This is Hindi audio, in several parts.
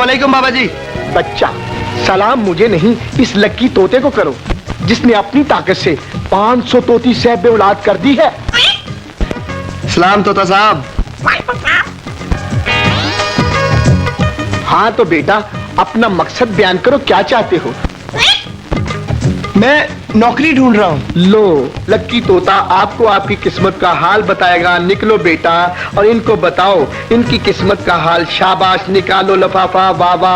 वालेकुम बाबा जी। बच्चा, सलाम मुझे नहीं, इस लक्की तोते को करो जिसने अपनी ताकत से 500 तोती सैब में औलाद कर दी है। सलाम तोता साहब। हाँ तो बेटा, अपना मकसद बयान करो, क्या चाहते हो? मैं नौकरी ढूंढ रहा हूँ। लो लक्की तोता आपको आपकी किस्मत का हाल बताएगा। निकलो बेटा और इनको बताओ इनकी किस्मत का हाल। शाबाश, निकालो लफाफा। बाबा,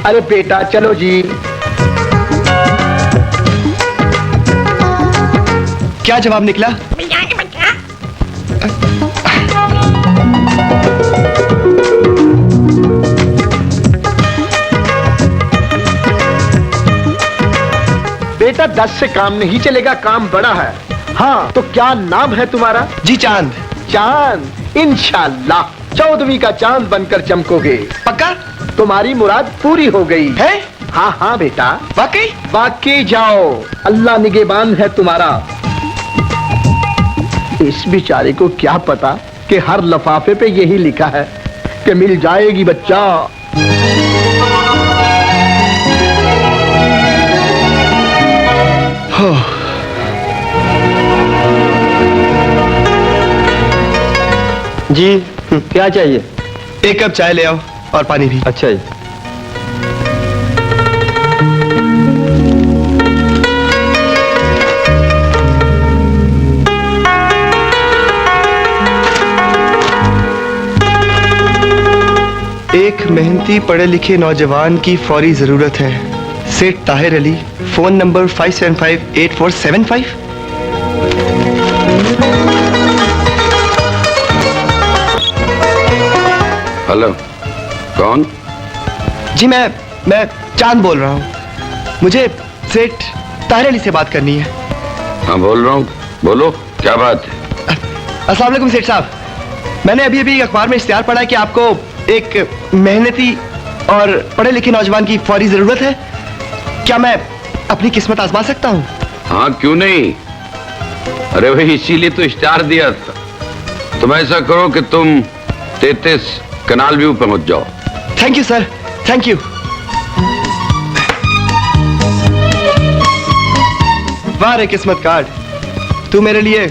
अरे बेटा चलो जी। क्या जवाब निकला? बेटा 10 से काम नहीं चलेगा, काम बड़ा है। हाँ तो क्या नाम है तुम्हारा? जी चांद। चांद, इंशाल्लाह 14वीं का चांद बनकर चमकोगे। पक्का? तुम्हारी मुराद पूरी हो गई है? हाँ हाँ बेटा, वाकई? वाकई जाओ, अल्लाह निगहबान है तुम्हारा। इस बेचारे को क्या पता कि हर लफाफे पे यही लिखा है कि मिल जाएगी बच्चा। जी क्या चाहिए? 1 कप चाय ले आओ और पानी भी। अच्छा जी। एक मेहनती पढ़े लिखे नौजवान की फौरी जरूरत है। सेठ Tahir Ali, phone number 5758475। Hello, कौन? जी मैं चांद बोल रहा हूँ। मुझे सेठ ताहिर अली से बात करनी है। हाँ बोल रहा हूँ, बोलो क्या बात है? अस्सलाम वालेकुम सेठ साहब। मैंने अभी अभी अखबार में इश्तिहार पढ़ा है कि आपको एक मेहनती और पढ़े लिखे नौजवान की फौरी जरूरत है। क्या मैं अपनी किस्मत आजमा सकता हूँ? हाँ क्यों नहीं। अरे भाई इसीलिए तो इश्तिहार दिया था। तुम ऐसा करो कि तुम 33 कनाल व्यू पहुंच जाओ। Thank you sir, thank you. वाह रे किस्मत कार्ड, तू मेरे लिए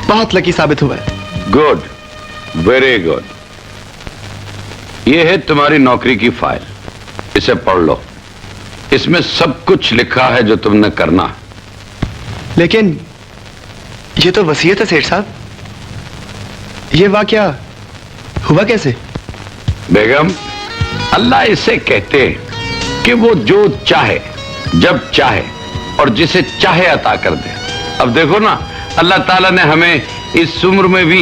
बहुत लकी साबित हुआ है। Good, very good. ये है तुम्हारी नौकरी की फाइल, इसे पढ़ लो। इसमें सब कुछ लिखा है जो तुमने करना है। लेकिन ये तो वसीयत है सेठ साहब। ये वाकया हुआ कैसे? बेगम, अल्लाह इसे कहते हैं कि वो जो चाहे, जब चाहे और जिसे चाहे अता कर दे। अब देखो ना, अल्लाह ताला ने हमें इस उम्र में भी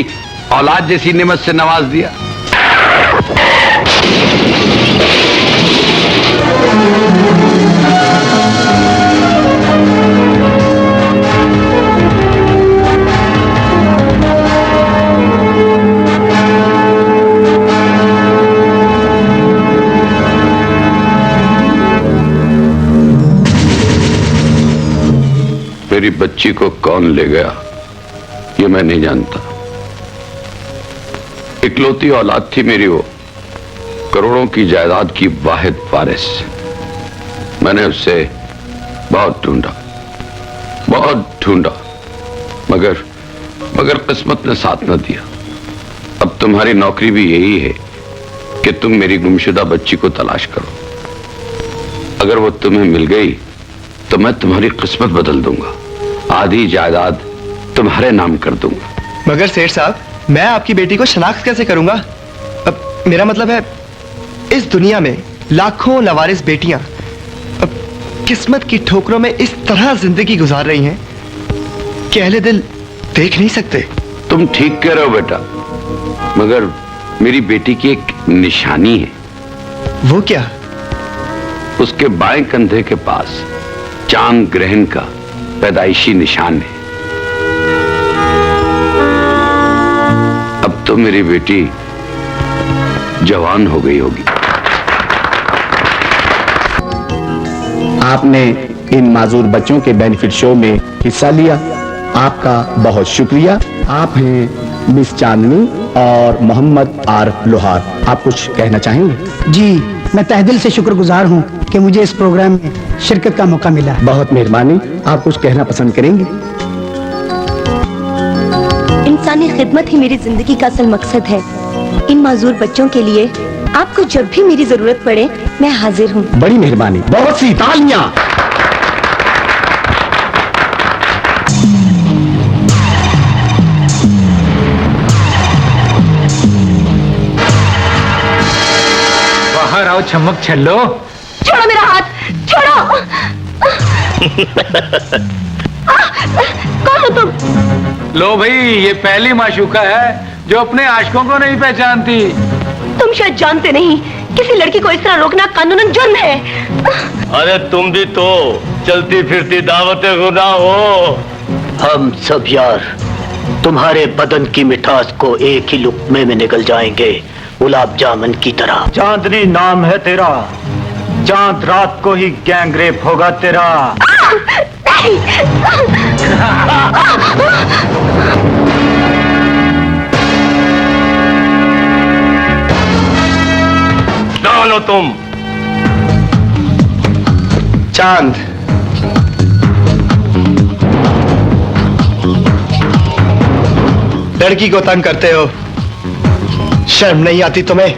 औलाद जैसी नेमत से नवाज दिया। मेरी बच्ची को कौन ले गया ये मैं नहीं जानता। इकलौती औलाद थी मेरी वो, करोड़ों की जायदाद की वाहिद वारिस। मैंने उससे बहुत ढूंढा, मगर किस्मत ने साथ न दिया। अब तुम्हारी नौकरी भी यही है कि तुम मेरी गुमशुदा बच्ची को तलाश करो। अगर वो तुम्हें मिल गई तो मैं तुम्हारी किस्मत बदल दूंगा, आधी जायदाद तुम्हारे नाम कर दूंगा। मगर सेठ साहब, मैं आपकी बेटी को शनाख्त कैसे करूंगा? अब मेरा मतलब है, इस दुनिया में लाखों लवारिस बेटियां अब किस्मत की ठोकरों में इस तरह जिंदगी गुजार रही हैं कि अहले दिल देख नहीं सकते। तुम ठीक कह रहे हो बेटा, मगर मेरी बेटी की एक निशानी है। वो क्या? उसके बाएं कंधे के पास चांद ग्रहण का पैदाइशी निशान है। अब तो मेरी बेटी जवान हो गई होगी। आपने इन माजूर बच्चों के बेनिफिट शो में हिस्सा लिया, आपका बहुत शुक्रिया। आप हैं मिस चांदनी। और मोहम्मद आर लोहार, आप कुछ कहना चाहेंगे? जी, मैं तहे दिल से शुक्रगुजार हूँ कि मुझे इस प्रोग्राम में शिरकत का मौका मिला। बहुत मेहरबानी। आप कुछ कहना पसंद करेंगे? इंसानी खिदमत ही मेरी जिंदगी का असल मकसद है। इन माजूर बच्चों के लिए आपको जब भी मेरी जरूरत पड़े मैं हाजिर हूँ। बड़ी मेहरबानी, बहुत सी तालियां। बाहर आओ चमक छल्लो। छोड़ो मेरा हाथ, छोड़ो। कौन हो तुम? लो भाई, ये पहली माशूका है जो अपने आशिकों को नहीं पहचानती। तुम शायद जानते नहीं, किसी लड़की को इस तरह रोकना कानूनन जुर्म है। अरे तुम भी तो चलती फिरती दावत गुना हो। हम सब यार तुम्हारे बदन की मिठास को एक ही लुक्मे में निगल जाएंगे, गुलाब जामुन की तरह। चांदनी नाम है तेरा, चांद रात को ही गैंग रेप होगा तेरा। कौन हो तुम? चांद। लड़की को तंग करते हो, शर्म नहीं आती तुम्हें?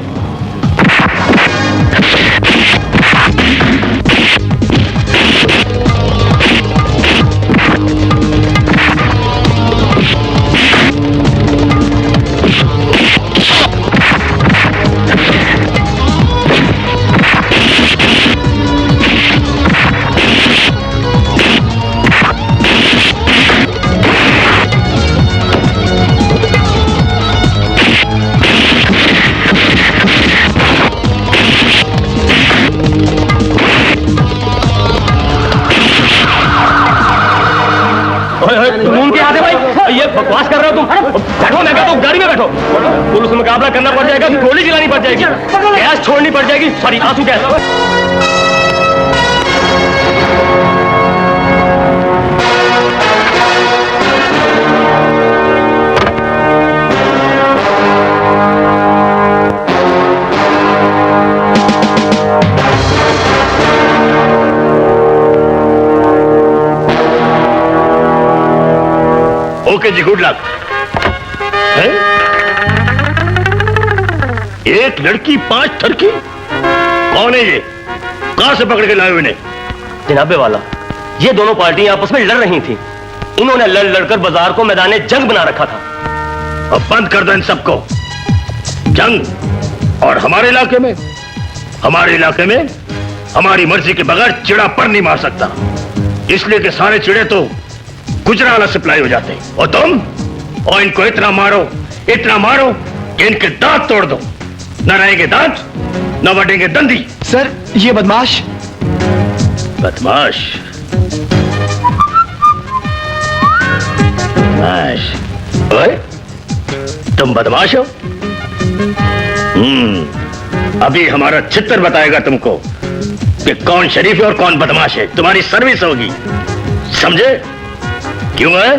ये बकवास कर रहे हो तुम? बैठो, मैं कहता हूँ गाड़ी में बैठो। पुलिस से मुकाबला करना पड़ जाएगा कि गोली चलानी पड़ जाएगी, गैस छोड़नी पड़ जाएगी, सॉरी आंसू गैस। ओके जी, गुड लक। एक लड़की 5 ठरकी? कौन है ये? कहां से पकड़ के लाए इन्हें? जनाबे वाला, ये दोनों पार्टियां आपस में लड़ रही थी। इन्होंने लड़ लड़कर बाजार को मैदान जंग बना रखा था। अब बंद कर दो इन सबको। जंग? और हमारे इलाके में? हमारे इलाके में हमारी मर्जी के बगैर चिड़ा पर नहीं मार सकता, इसलिए कि सारे चिड़े तो गुजरावाला सप्लाई हो जाते हैं। और तुम? और इनको इतना मारो कि इनके दांत तोड़ दो। न रहेंगे दांत, न बढ़ेंगे दंदी। सर, ये बदमाश। बदमाश? बदमाश? ओए, तुम बदमाश हो? अभी हमारा चित्तर बताएगा तुमको कि कौन शरीफ है और कौन बदमाश है। तुम्हारी सर्विस होगी, समझे? क्यों है?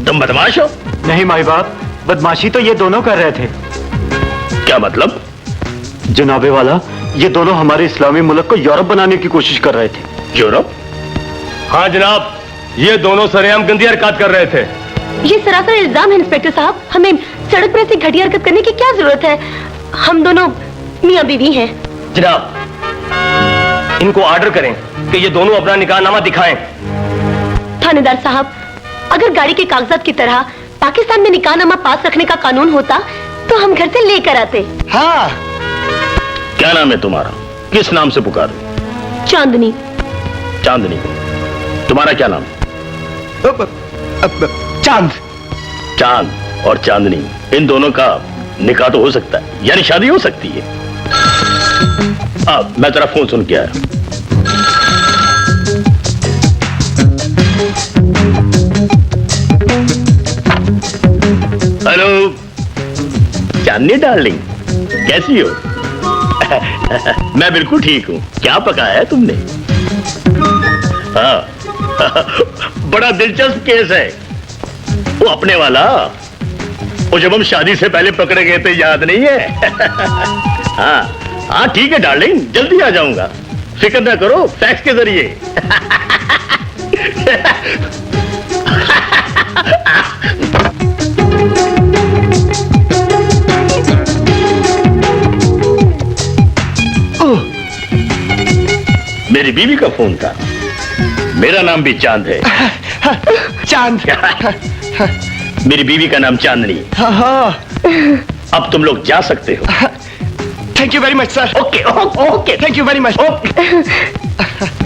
तुम बदमाश हो? नहीं माई बाप, बदमाशी तो ये दोनों कर रहे थे। क्या मतलब? जनाबे वाला, ये दोनों हमारे इस्लामी मुल्क को यूरोप बनाने की कोशिश कर रहे थे। यूरोप? हाँ जनाब, ये दोनों सरेआम गंदी हरकत कर रहे थे। ये सरासर इल्जाम है इंस्पेक्टर साहब। हमें सड़क पर ऐसी घटिया हरकत करने की क्या जरूरत है? हम दोनों मियां बीवी हैं। जनाब, इनको ऑर्डर करें कि ये दोनों अपना निकाहनामा दिखाएं। थानेदार साहब, अगर गाड़ी के कागजात की तरह पाकिस्तान में निकाहनामा पास रखने का कानून होता तो हम घर से लेकर आते। हाँ। क्या नाम है तुम्हारा? किस नाम से पुकारो? चांदनी। चांदनी। तुम्हारा क्या नाम? चांद। चांद और चांदनी, इन दोनों का निकाह तो हो सकता है, यानी शादी हो सकती है। अब मैं तेरा फोन सुन के आया। हेलो चांदनी डार्लिंग, कैसी हो? मैं बिल्कुल ठीक हूँ। क्या पकाया है तुमने? हाँ, बड़ा दिलचस्प केस है। वो अपने वाला, वो जब हम शादी से पहले पकड़े गए थे, याद नहीं है? हाँ हाँ ठीक है डार्लिंग, जल्दी आ जाऊंगा, फिक्र ना करो, फैक्स के जरिए। मेरी बीवी का फोन था। मेरा नाम भी चांद है। चांद। मेरी बीवी का नाम चांदनी। अब तुम लोग जा सकते हो। Thank you very much sir. Okay okay, thank you very much.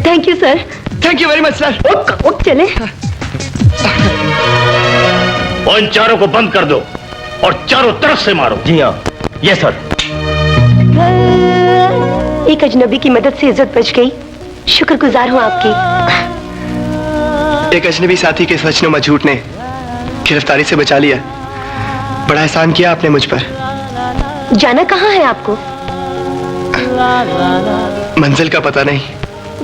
Thank you sir. Thank you very much sir. चले। और इन चारों को बंद कर दो और चारों तरफ से मारो। जी हाँ। Yes sir. एक अजनबी की मदद से इज्जत बच गई, शुक्रगुजार हूँ आपकी। एक अजनबी साथी के सचनुमा झूठ ने गिरफ्तारी से बचा लिया। बड़ा एहसान किया आपने मुझ पर। जाना कहाँ है आपको? मंजिल का पता नहीं।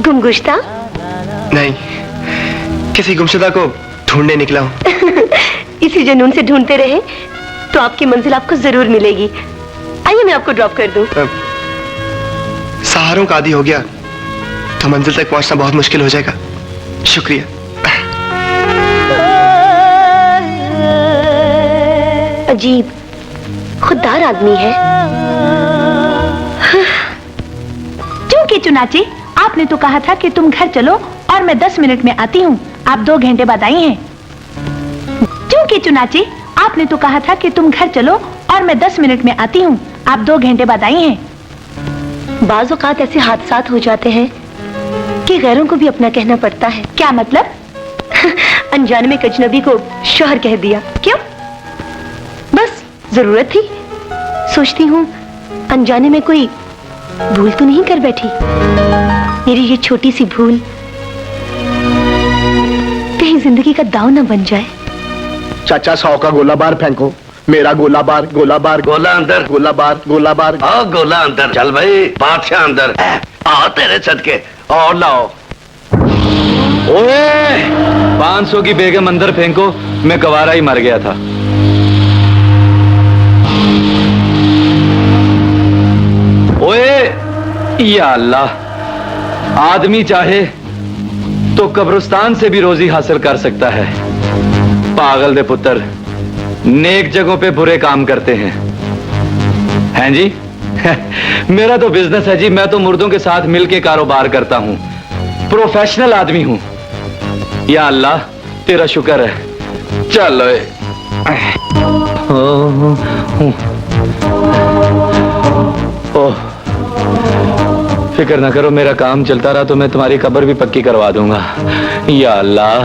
गुमगुश्ता? नहीं, किसी गुमशुदा को ढूंढने निकला हूँ। इसी जुनून से ढूंढते रहे तो आपकी मंजिल आपको जरूर मिलेगी। आइए मैं आपको ड्रॉप कर दूं। सहारों का आदी हो गया तो मंजिल तक पहुंचना बहुत मुश्किल हो जाएगा। शुक्रिया। अजीब खुददार आदमी है। क्योंकि चुनाचे आपने तो कहा था कि तुम घर चलो और मैं 10 मिनट में आती हूँ। आप 2 घंटे बाद आई हैं। क्योंकि चुनाचे आपने तो कहा था कि तुम घर चलो और मैं 10 मिनट में आती हूँ। आप 2 घंटे बाद आई हैं। बाज़ औक़ात ऐसे हादसात हो जाते हैं कि गैरों को भी अपना कहना पड़ता है। क्या मतलब? अनजाने में एक अजनबी को शौहर कह दिया। क्यों? बस जरूरत थी। सोचती हूँ अनजाने में कोई भूल तो नहीं कर बैठी। मेरी ये छोटी सी भूल कहीं जिंदगी का दाव न बन जाए। चाचा 100 का गोला बार फेंको। मेरा गोला बार, गोला बार, गोला अंदर, गोला बार, गोला बार। आओ गोला अंदर। चल भाई बादशाह अंदर। आओ तेरे सदके और लाओ। ओए 500 की बेगम अंदर फेंको, मैं गवारा ही मर गया था। ओए या अल्लाह, आदमी चाहे तो कब्रिस्तान से भी रोजी हासिल कर सकता है। पागल दे पुत्र, नेक जगहों पे बुरे काम करते हैं। हैं जी? मेरा तो बिजनेस है जी, मैं तो मुर्दों के साथ मिलके कारोबार करता हूं, प्रोफेशनल आदमी हूं। या अल्लाह तेरा शुक्र है। चल ओह, फिक्र ना करो, मेरा काम चलता रहा तो मैं तुम्हारी कब्र भी पक्की करवा दूंगा। या अल्लाह।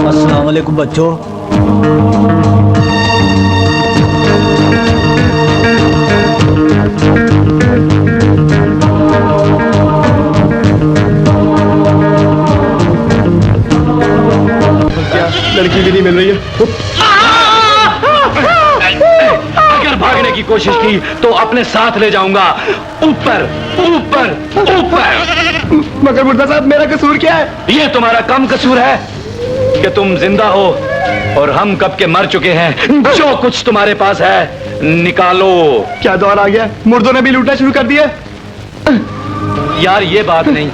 अस्सलाम वालेकुम बच्चों। लड़की भी नहीं मिल रही है। अगर भागने की कोशिश की तो अपने साथ ले जाऊंगा। ऊपर ऊपर ऊपर। मगर मुर्दा साहब, मेरा कसूर क्या है? ये तुम्हारा कम कसूर है कि तुम जिंदा हो और हम कब के मर चुके हैं। जो कुछ तुम्हारे पास है निकालो। क्या दौर आ गया? मुर्दों ने भी लूटना शुरू कर दिया। यार ये बात नहीं,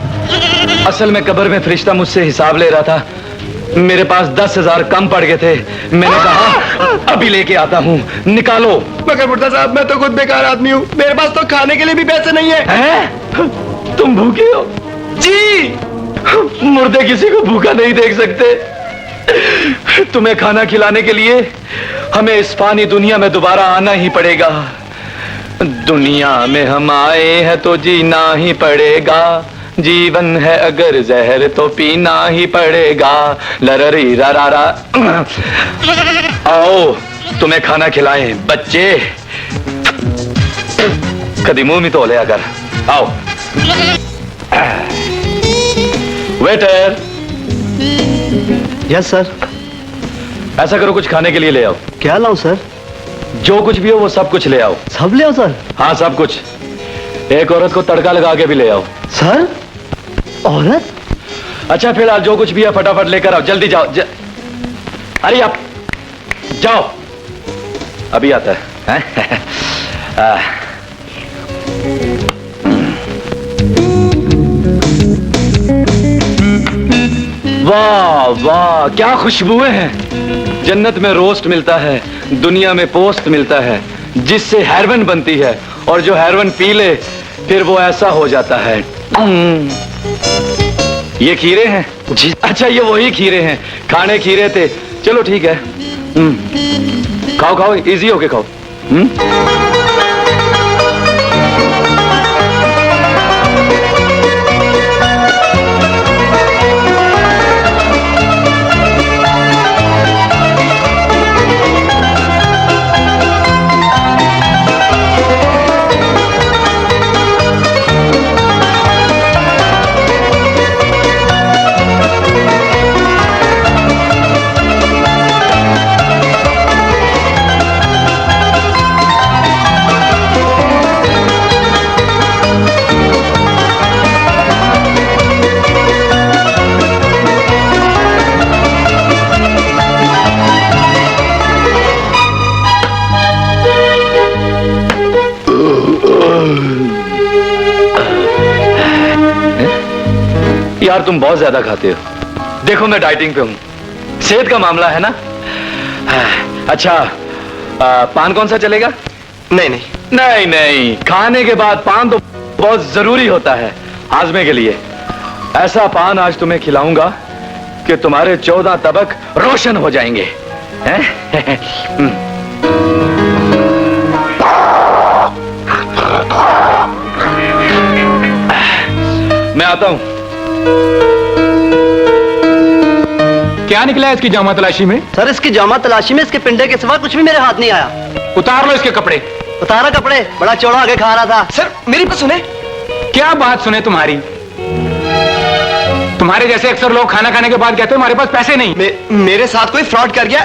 असल में कब्र में फरिश्ता मुझसे हिसाब ले रहा था। मेरे पास 10,000 कम पड़ गए थे। मैंने कहा अभी लेके आता हूँ, निकालो। मगर मुर्दा साहब, मैं तो खुद बेकार आदमी हूँ, मेरे पास तो खाने के लिए भी पैसे नहीं है। हैं? तुम भूखे हो? जी, मुर्दे किसी को भूखा नहीं देख सकते। तुम्हें खाना खिलाने के लिए हमें इस फानी दुनिया में दोबारा आना ही पड़ेगा। दुनिया में हम आए हैं तो जीना ही पड़ेगा। जीवन है अगर जहर तो पीना ही पड़ेगा। लररी रा रा रा। आओ तुम्हें खाना खिलाएं बच्चे। कदी मुंह में तो ले अगर। आओ वेटर। Yes sir. ऐसा करो, कुछ खाने के लिए ले आओ। क्या लाऊं सर? जो कुछ भी हो वो सब कुछ ले आओ। सब ले आओ सर? हाँ सब कुछ। एक औरत को तड़का लगा के भी ले आओ। सर औरत? अच्छा फिलहाल जो कुछ भी है फटाफट लेकर आओ, जल्दी जाओ अरे आप जाओ, अभी आता है, वाह वाह क्या खुशबुएं हैं। जन्नत में रोस्ट मिलता है, दुनिया में पोस्ट मिलता है, जिससे हेरोइन बनती है, और जो हेरोइन पी ले फिर वो ऐसा हो जाता है। ये खीरे हैं जी? अच्छा ये वही खीरे हैं, खाने खीरे थे। चलो ठीक है, खाओ खाओ, इजी होके खाओ। यार तुम बहुत ज्यादा खाते हो, देखो मैं डाइटिंग पे हूं, सेहत का मामला है ना। अच्छा पान कौन सा चलेगा? नहीं नहीं नहीं नहीं, खाने के बाद पान तो बहुत जरूरी होता है हाजमे के लिए। ऐसा पान आज तुम्हें खिलाऊंगा कि तुम्हारे 14 तबक रोशन हो जाएंगे। मैं आता हूं। क्या निकला है इसकी जामा तलाशी में? सर इसकी जामा तलाशी में इसके पिंडे के सिवा कुछ भी मेरे हाथ नहीं आया। उतार लो इसके कपड़े। उतारा कपड़े? बड़ा चौड़ा आगे खा रहा था। सर मेरी बात सुने। क्या बात सुने तुम्हारी? तुम्हारे जैसे अक्सर लोग खाना खाने के बाद कहते हैं हमारे पास पैसे नहीं। मेरे साथ कोई फ्रॉड कर गया।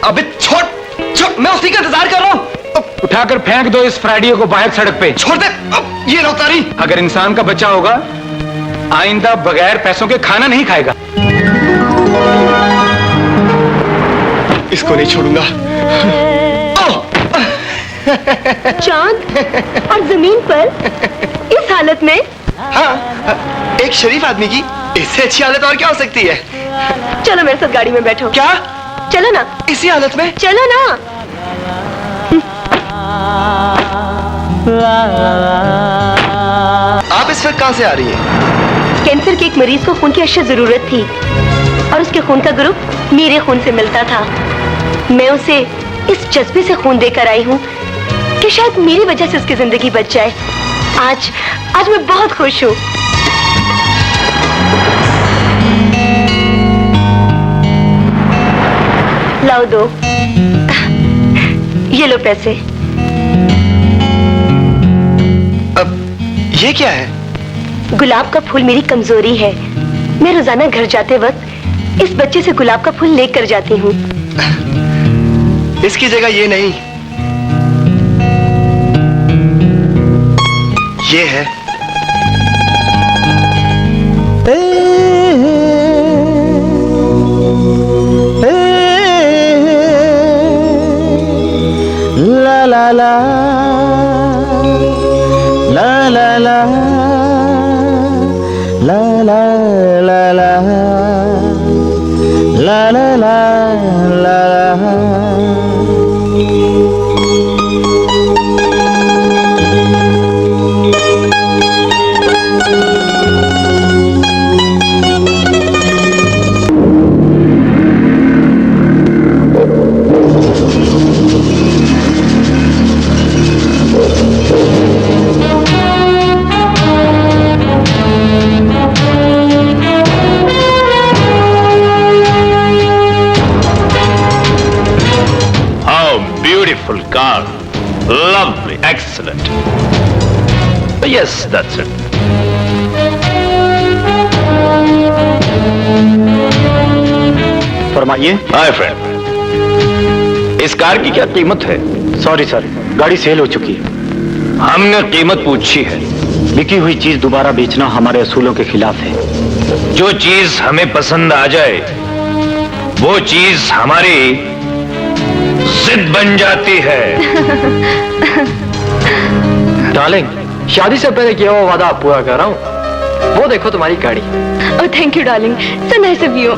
अबे छोड़, मैं उसी का इंतजार कर रहा हूँ। उठाकर फेंक दो इस फ्राइडियो को बाहर सड़क पे। छोड़ दे। ये लो तारी। अगर इंसान का बच्चा होगा आइंदा बगैर पैसों के खाना नहीं खाएगा। इसको नहीं छोड़ूंगा। चांद और जमीन पर इस हालत में? हाँ, एक शरीफ आदमी की इससे अच्छी हालत और क्या हो सकती है? चलो मेरे साथ गाड़ी में बैठो। क्या? चलो ना। इसी हालत में? चलो ना। आप इस वक्त कहां से आ रही हैं? कैंसर के एक मरीज को खून की अशद जरूरत थी और उसके खून का ग्रुप मेरे खून से मिलता था। मैं उसे इस जज्बे से खून देकर आई हूँ कि शायद मेरी वजह से उसकी जिंदगी बच जाए। आज मैं बहुत खुश हूँ। लाओ दो। ये लो पैसे। अब ये क्या है? गुलाब का फूल मेरी कमजोरी है। मैं रोजाना घर जाते वक्त इस बच्चे से गुलाब का फूल लेकर जाती हूँ। इसकी जगह ये नहीं, ये है। ला ला ला ला ला ला ला ला ला ला ला ला ला ला। Beautiful car. Lovely. Excellent. Yes, that's it. फरमाइए। Hi, friend. इस कार की क्या कीमत है? सॉरी सर, गाड़ी सेल हो चुकी है। हमने कीमत पूछी है। बिकी हुई चीज दोबारा बेचना हमारे असूलों के खिलाफ है। जो चीज हमें पसंद आ जाए वो चीज हमारी जिद बन जाती है। डार्लिंग, शादी से पहले किया हुआ वादा पूरा कर रहा हूँ। वो देखो तुम्हारी गाड़ी। Oh thank you darling, so nice of you.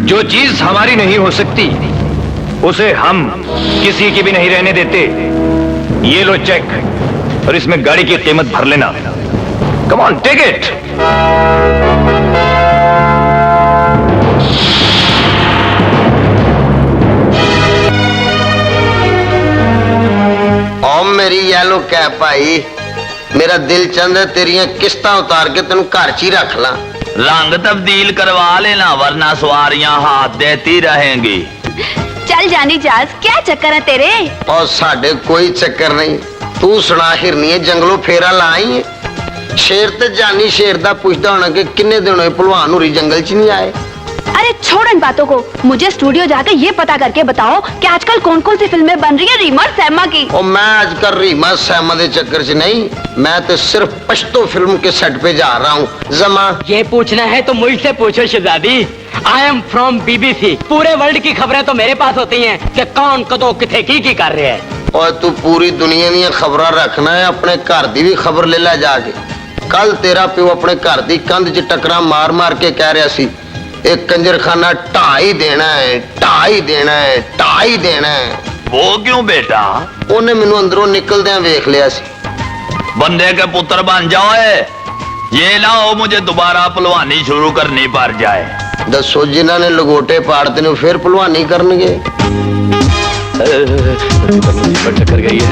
जो चीज हमारी नहीं हो सकती उसे हम किसी की भी नहीं रहने देते। ये लो चेक और इसमें गाड़ी की कीमत भर लेना। Come on take it. ओ मेरी येलो कैप भाई, मेरा दिल चाहता तेरिया किस्तां उतार के तेन घर च ही रख ला। रंग तब्दील करवा लेना वरना सवारियां हाथ देती रहेंगी। चल जानी जाज, क्या चक्कर है तेरे? और साढ़े कोई चक्कर नहीं। तू सुना हिरनी जंगलों फेरा लाई है। शेर ते जानी शेर दा पूछता होना कि किन्ने दिन हुए भलवान होरी जंगल च नहीं आए। अरे छोड़ इन बातों को, मुझे स्टूडियो जाके ये पता करके बताओ कि आजकल कौन कौन सी फिल्में बन रही है रीमा और सैमा की। और मैं आजकल रीमा सैमा के चक्कर च नहीं, मैं तो सिर्फ पश्तो फिल्म के सेट पे जा रहा हूँ। जमा ये पूछना है तो मुझसे पूछो शहजादी। I am from BBC। पूरे वर्ल्ड की खबरें तो मेरे पास होती हैं कि कौन कदों किथे की कर रहे हैं। और तू पूरी दुनिया दी खबर रखना है, अपने घर की भी खबर ले ला जाके। कल तेरा प्यो अपने घर की कंध च टकरा मार मार के कह रहा सी एक कंजरखाना ढा ही देना है, ढा ही देना है, ढा ही देना है। वो क्यों बेटा? उन्हें मैनू अंदरों निकलदे वेख लिया सी। बंदे के पुत्र बन जाओ, ये ना हो मुझे दोबारा पहलवानी शुरू करनी पड़ जाए। दसो जिन्हों ने लगोटे पाड़ते ने फिर पहलवानी करनगे। टक्कर गई है।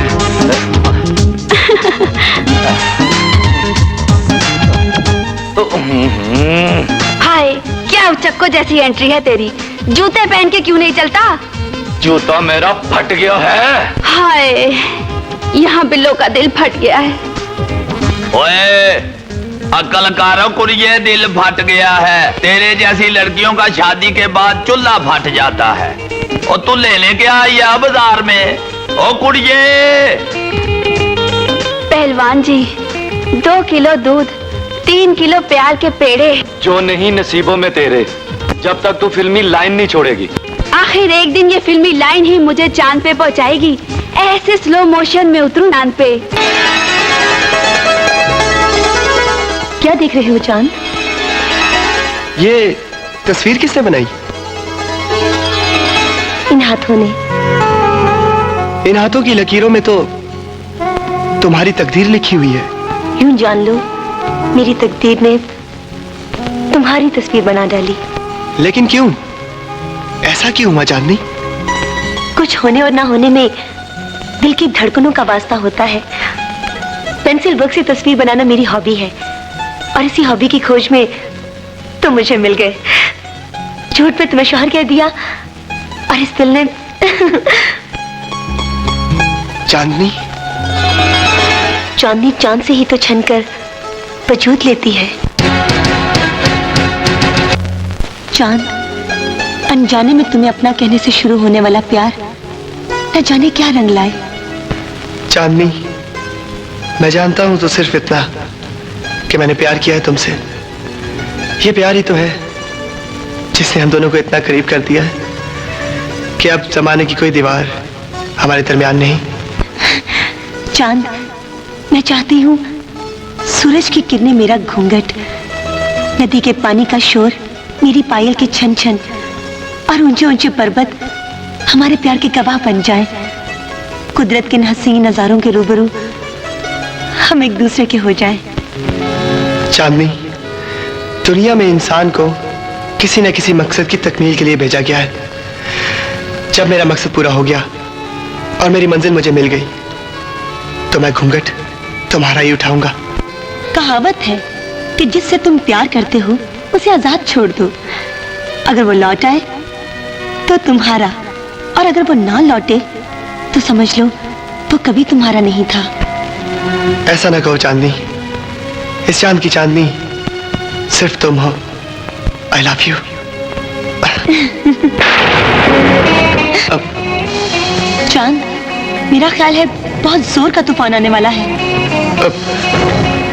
हाय, क्या उचक्को जैसी एंट्री है तेरी। जूते पहन के क्यों नहीं चलता? जूता मेरा फट गया है। हाय, यहाँ बिल्लो का दिल फट गया है। ओए अकल कारो कुरिये, दिल फट गया है। तेरे जैसी लड़कियों का शादी के बाद चूल्हा फट जाता है। और तू लेने के आई है बाजार में? ओ कुरिये। पहलवान जी, 2 किलो दूध, 3 किलो प्यार के पेड़े। जो नहीं नसीबों में तेरे, जब तक तू फिल्मी लाइन नहीं छोड़ेगी। आखिर एक दिन ये फिल्मी लाइन ही मुझे चांद पे पहुंचाएगी। ऐसे स्लो मोशन में उतरूं चांद पे। क्या देख रहे हो चांद? ये तस्वीर किसने बनाई? इन हाथों ने। इन हाथों की लकीरों में तो तुम्हारी तकदीर लिखी हुई है। यूं जान लो, मेरी तकदीर ने तुम्हारी तस्वीर बना डाली। लेकिन क्यों? ऐसा क्यों हुआ चांदनी? कुछ होने और ना होने में दिल की धड़कनों का वास्ता होता है। पेंसिल वर्क से तस्वीर बनाना मेरी हॉबी है और इसी हॉबी की खोज में तुम मुझे मिल गए। झूठ पे तुम्हें शौहर कह दिया और इस दिल ने चांदनी। चांदनी चांद से ही तो छनकर वजूद लेती है। चांद, अनजाने में तुम्हें अपना कहने से शुरू होने वाला प्यार न जाने क्या रंग लाए। चांदनी, मैं जानता हूं तो सिर्फ इतना कि मैंने प्यार किया है तुमसे। ये प्यार ही तो है जिसने हम दोनों को इतना करीब कर दिया है कि अब जमाने की कोई दीवार हमारे दरमियान नहीं। चांद, मैं चाहती हूँ सूरज की किरणें मेरा घूंघट, नदी के पानी का शोर मेरी पायल के छन छन, और ऊंचे ऊंचे पर्वत हमारे प्यार के गवाह बन जाए। कुदरत के हसीन नजारों के रूबरू हम एक दूसरे के हो जाएं। चांदनी, दुनिया में इंसान को किसी न किसी मकसद की तकमील के लिए भेजा गया है। जब मेरा मकसद पूरा हो गया और मेरी मंजिल मुझे मिल गई, तो मैं घूंघट तुम्हारा ही उठाऊंगा। कहावत है कि जिससे तुम प्यार करते हो उसे आजाद छोड़ दो। अगर वो लौट आए तो तुम्हारा, और अगर वो ना लौटे तो समझ लो वो कभी तुम्हारा नहीं था। ऐसा ना कहो चांदनी, इस चांद की चांदनी सिर्फ तुम हो। I love you. चांद, मेरा ख्याल है बहुत जोर का तूफान आने वाला है।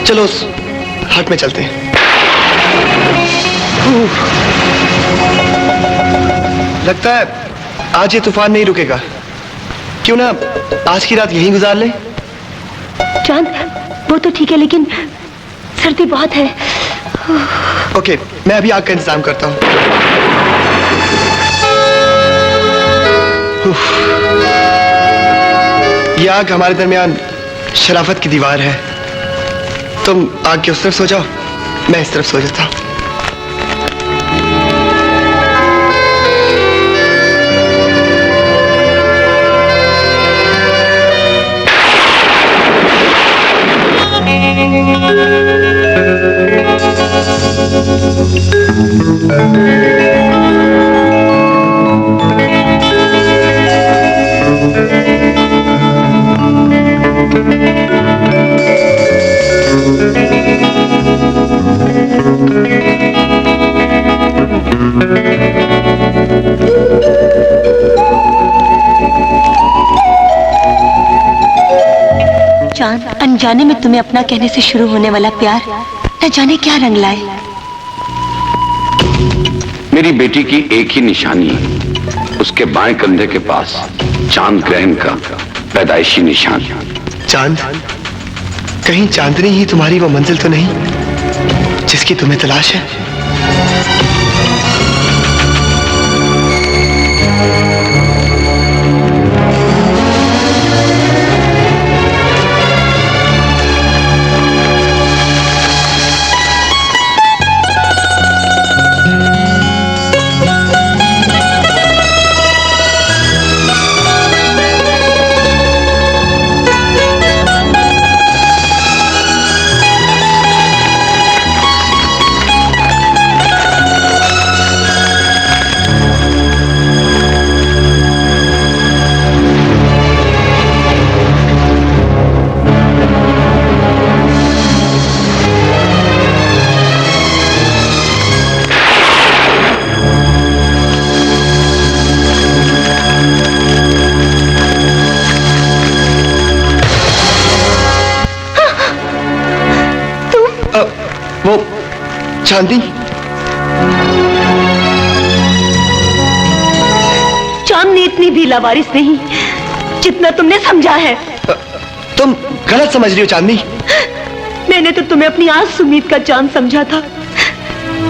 चलो उस हट में चलते हैं। लगता है आज ये तूफान नहीं रुकेगा। क्यों ना आज की रात यहीं गुजार ले? चांद, वो तो ठीक है लेकिन सर्दी बहुत है। ओके, मैं अभी आग का इंतजाम करता हूँ। ये आग हमारे दरमियान शराफत की दीवार है। तुम आग के उस तरफ सो जाओ, मैं इस तरफ सो जाता हूँ। चांद, अनजाने में तुम्हें अपना कहने से शुरू होने वाला प्यार न जाने क्या रंग लाए। मेरी बेटी की एक ही निशानी है, उसके बाएं कंधे के पास चांद ग्रहण का पैदाइशी निशान। चांद, कहीं चांदनी ही तुम्हारी वो मंजिल तो नहीं जिसकी तुम्हें तलाश है? वो चांदनी, चांदनी इतनी भी लावारिस नहीं जितना तुमने समझा है। तुम गलत समझ रही हो चांदनी। मैंने तो तुम्हें अपनी आस उम्मीद का चांद समझा था,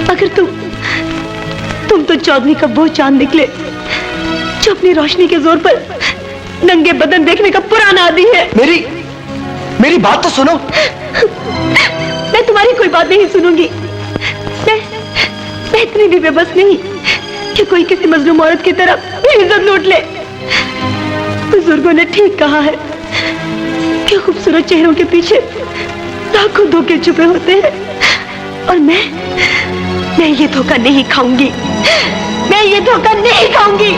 मगर तुम तो चौधरी का वो चांद निकले जो अपनी रोशनी के जोर पर नंगे बदन देखने का पुराना आदी है। मेरी बात तो सुनो। मैं तुम्हारी कोई बात नहीं सुनूंगी। मैं इतनी भी बेबस नहीं कि कोई किसी मजलूम औरत की तरह मेरी इज्जत लूट ले। बुजुर्गों ने ठीक कहा है कि खूबसूरत चेहरों के पीछे लाखों धोखे छुपे होते हैं, और मैं ये धोखा नहीं खाऊंगी। मैं ये धोखा नहीं खाऊंगी।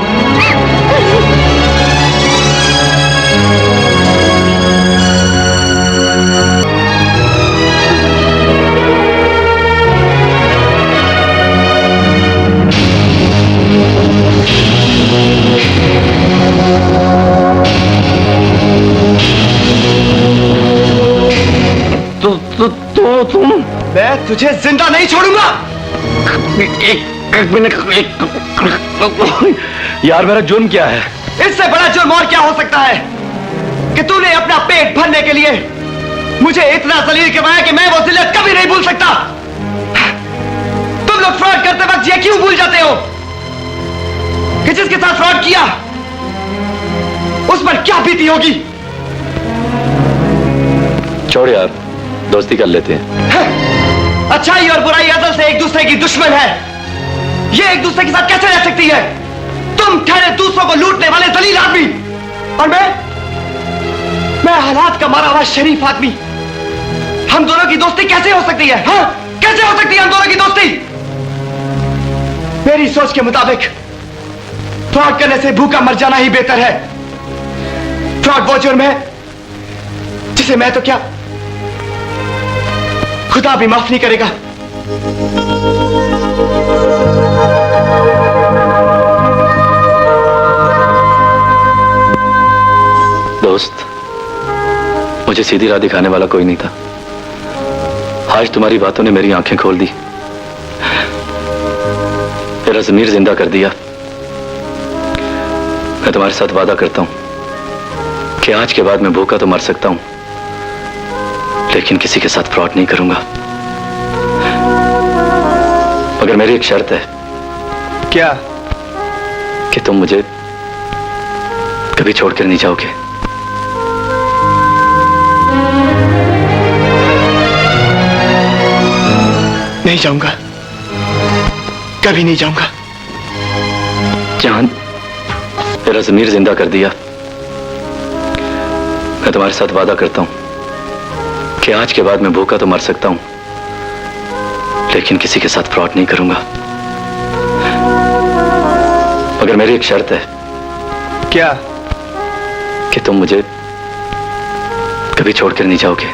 तो तुम? मैं तुझे जिंदा नहीं छोड़ूंगा। एक मिनट, यार मेरा जुर्म क्या है? इससे बड़ा जुर्म और क्या हो सकता है? कि तूने अपना पेट भरने के लिए मुझे इतना जलील करवाया कि मैं वो जिल्लत कभी नहीं भूल सकता। तुम लोग फ्रॉड करते वक्त ये क्यों भूल जाते हो कि जिसके साथ फ्रॉड किया उस पर क्या बीती होगी? छोड़ यार, दोस्ती कर लेते हैं। अच्छाई और बुराई अजल से एक दूसरे की दुश्मन है। ये एक दूसरे के साथ कैसे रह सकती है? तुम ठहरे दूसरों को लूटने वाले दलील आदमी, और मैं हालात का मारा हुआ शरीफ आदमी। हम दोनों की दोस्ती कैसे हो सकती है? हाँ, कैसे हो सकती है हम दोनों की दोस्ती? मेरी सोच के मुताबिक फ्रॉड करने से भूखा मर जाना ही बेहतर है। फ्रॉड वो जुर्म है जिसे मैं तो क्या खुदा भी माफ नहीं करेगा। दोस्त, मुझे सीधी राह दिखाने वाला कोई नहीं था। आज तुम्हारी बातों ने मेरी आंखें खोल दी, मेरा ज़मीर जिंदा कर दिया। मैं तुम्हारे साथ वादा करता हूं कि आज के बाद मैं भूखा तो मर सकता हूं, लेकिन किसी के साथ फ्रॉड नहीं करूंगा। मगर मेरी एक शर्त है। क्या? कि तुम मुझे कभी छोड़कर नहीं जाओगे। नहीं जाऊंगा, कभी नहीं जाऊंगा। जान, मेरा ज़मीर जिंदा कर दिया। मैं तुम्हारे साथ वादा करता हूं कि आज के बाद मैं भूखा तो मर सकता हूं, लेकिन किसी के साथ फ्रॉड नहीं करूंगा। मगर मेरी एक शर्त है। क्या? कि तुम मुझे कभी छोड़कर नहीं जाओगे।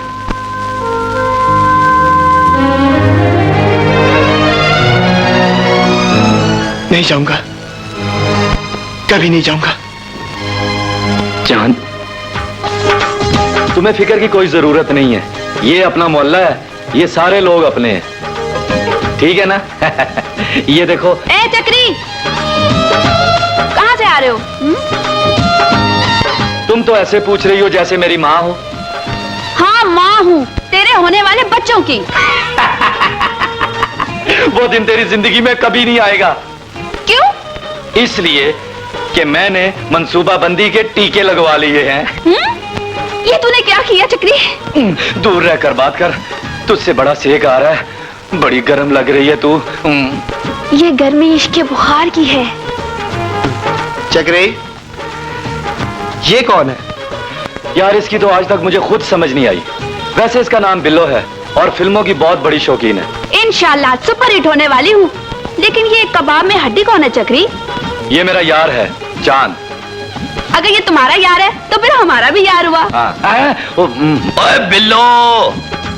नहीं जाऊंगा, कभी नहीं जाऊंगा। जान, तुम्हें फिक्र की कोई जरूरत नहीं है। ये अपना मोहल्ला है, ये सारे लोग अपने हैं, ठीक है ना? ये देखो। ए चक्री, कहां से आ रहे हो? तुम तो ऐसे पूछ रही हो जैसे मेरी माँ हो। हाँ, माँ हूँ तेरे होने वाले बच्चों की। वो दिन तेरी जिंदगी में कभी नहीं आएगा। क्यों? इसलिए कि मैंने मंसूबाबंदी के टीके लगवा लिए हैं। ये तूने क्या किया चक्री? दूर रहकर बात कर, तुझसे बड़ा सेक आ रहा है, बड़ी गर्म लग रही है तू। ये गर्मी इश्क के बुखार की है। चक्री, ये कौन है? यार, इसकी तो आज तक मुझे खुद समझ नहीं आई। वैसे इसका नाम बिल्लो है और फिल्मों की बहुत बड़ी शौकीन है। इंशाल्लाह सुपर हिट होने वाली हूँ। लेकिन ये कबाब में हड्डी कौन है चक्री? ये मेरा यार है, चांद। अगर ये तुम्हारा यार है तो फिर हमारा भी यार हुआ। ओए बिल्लो,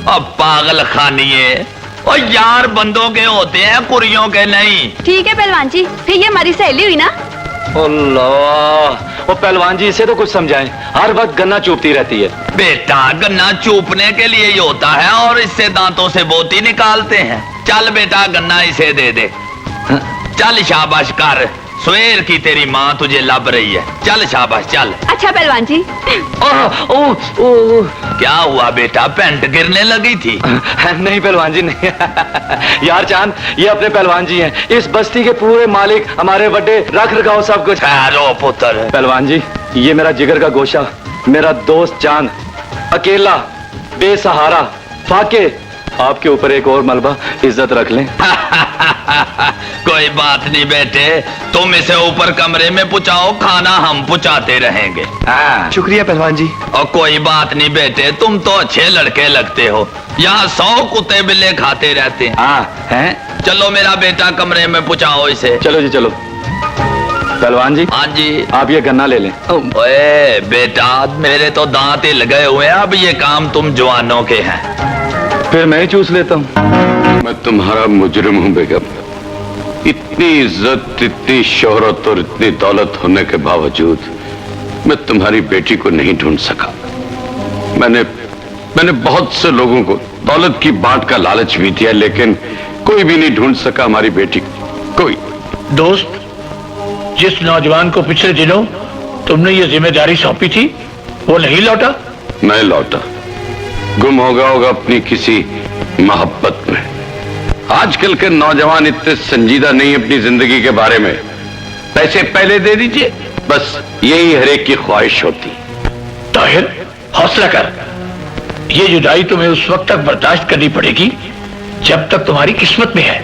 अब पागल खानिए, और यार बंदों के होते हैं, कुरियों के नहीं। ठीक है पहलवान जी, फिर ये हमारी सहेली हुई ना? अल्लाह, वो पहलवान जी इसे तो कुछ समझाएं, हर वक्त गन्ना चूपती रहती है। बेटा, गन्ना चूपने के लिए ही होता है और इससे दांतों से बोती निकालते हैं। चल बेटा, गन्ना इसे दे दे। चल शाबाश कर, सवेर की तेरी माँ तुझे लब रही है। चल शाबाश, चल। अच्छा पहलवान जी। क्या हुआ बेटा, पैंट गिरने लगी थी? नहीं पहलवान जी, नहीं। यार चांद, ये अपने पहलवान जी हैं, इस बस्ती के पूरे मालिक, हमारे बड़े रख रखाव सब कुछ। ठहरो पुत्र। पहलवान जी, ये मेरा जिगर का गोशा, मेरा दोस्त चांद, अकेला, बेसहारा, फाके। आपके ऊपर एक और मलबा, इज्जत रख लें। कोई बात नहीं बेटे, तुम इसे ऊपर कमरे में पुचाओ, खाना हम पुचाते रहेंगे। शुक्रिया पहलवान जी। और कोई बात नहीं बेटे, तुम तो अच्छे लड़के लगते हो। यहाँ 100 कुत्ते बिल्ले खाते रहते हैं। चलो मेरा बेटा, कमरे में पुचाओ इसे। चलो जी चलो। पहलवान जी। हाँ जी। आप ये गन्ना ले लें। ओए बेटा, मेरे तो दांत हिल गए हुए हैं, अब ये काम तुम जवानों के हैं। फिर मैं ही चूस लेता हूँ। मैं तुम्हारा मुजरिम हूं बेगम। इतनी इज्जत, इतनी शोहरत और इतनी दौलत होने के बावजूद मैं तुम्हारी बेटी को नहीं ढूंढ सका। मैंने बहुत से लोगों को दौलत की बांट का लालच भी दिया, लेकिन कोई भी नहीं ढूंढ सका हमारी बेटी को। कोई। दोस्त, जिस नौजवान को पिछले दिनों तुमने ये जिम्मेदारी सौंपी थी, वो नहीं लौटा? नहीं लौटा, गुम हो गया होगा अपनी किसी मोहब्बत में। आजकल के नौजवान इतने संजीदा नहीं अपनी जिंदगी के बारे में। पैसे पहले दे दीजिए, बस यही हर एक की ख्वाहिश होती। ताहिर, हौसला कर। ये जुदाई तुम्हें उस वक्त तक बर्दाश्त करनी पड़ेगी जब तक तुम्हारी किस्मत में है।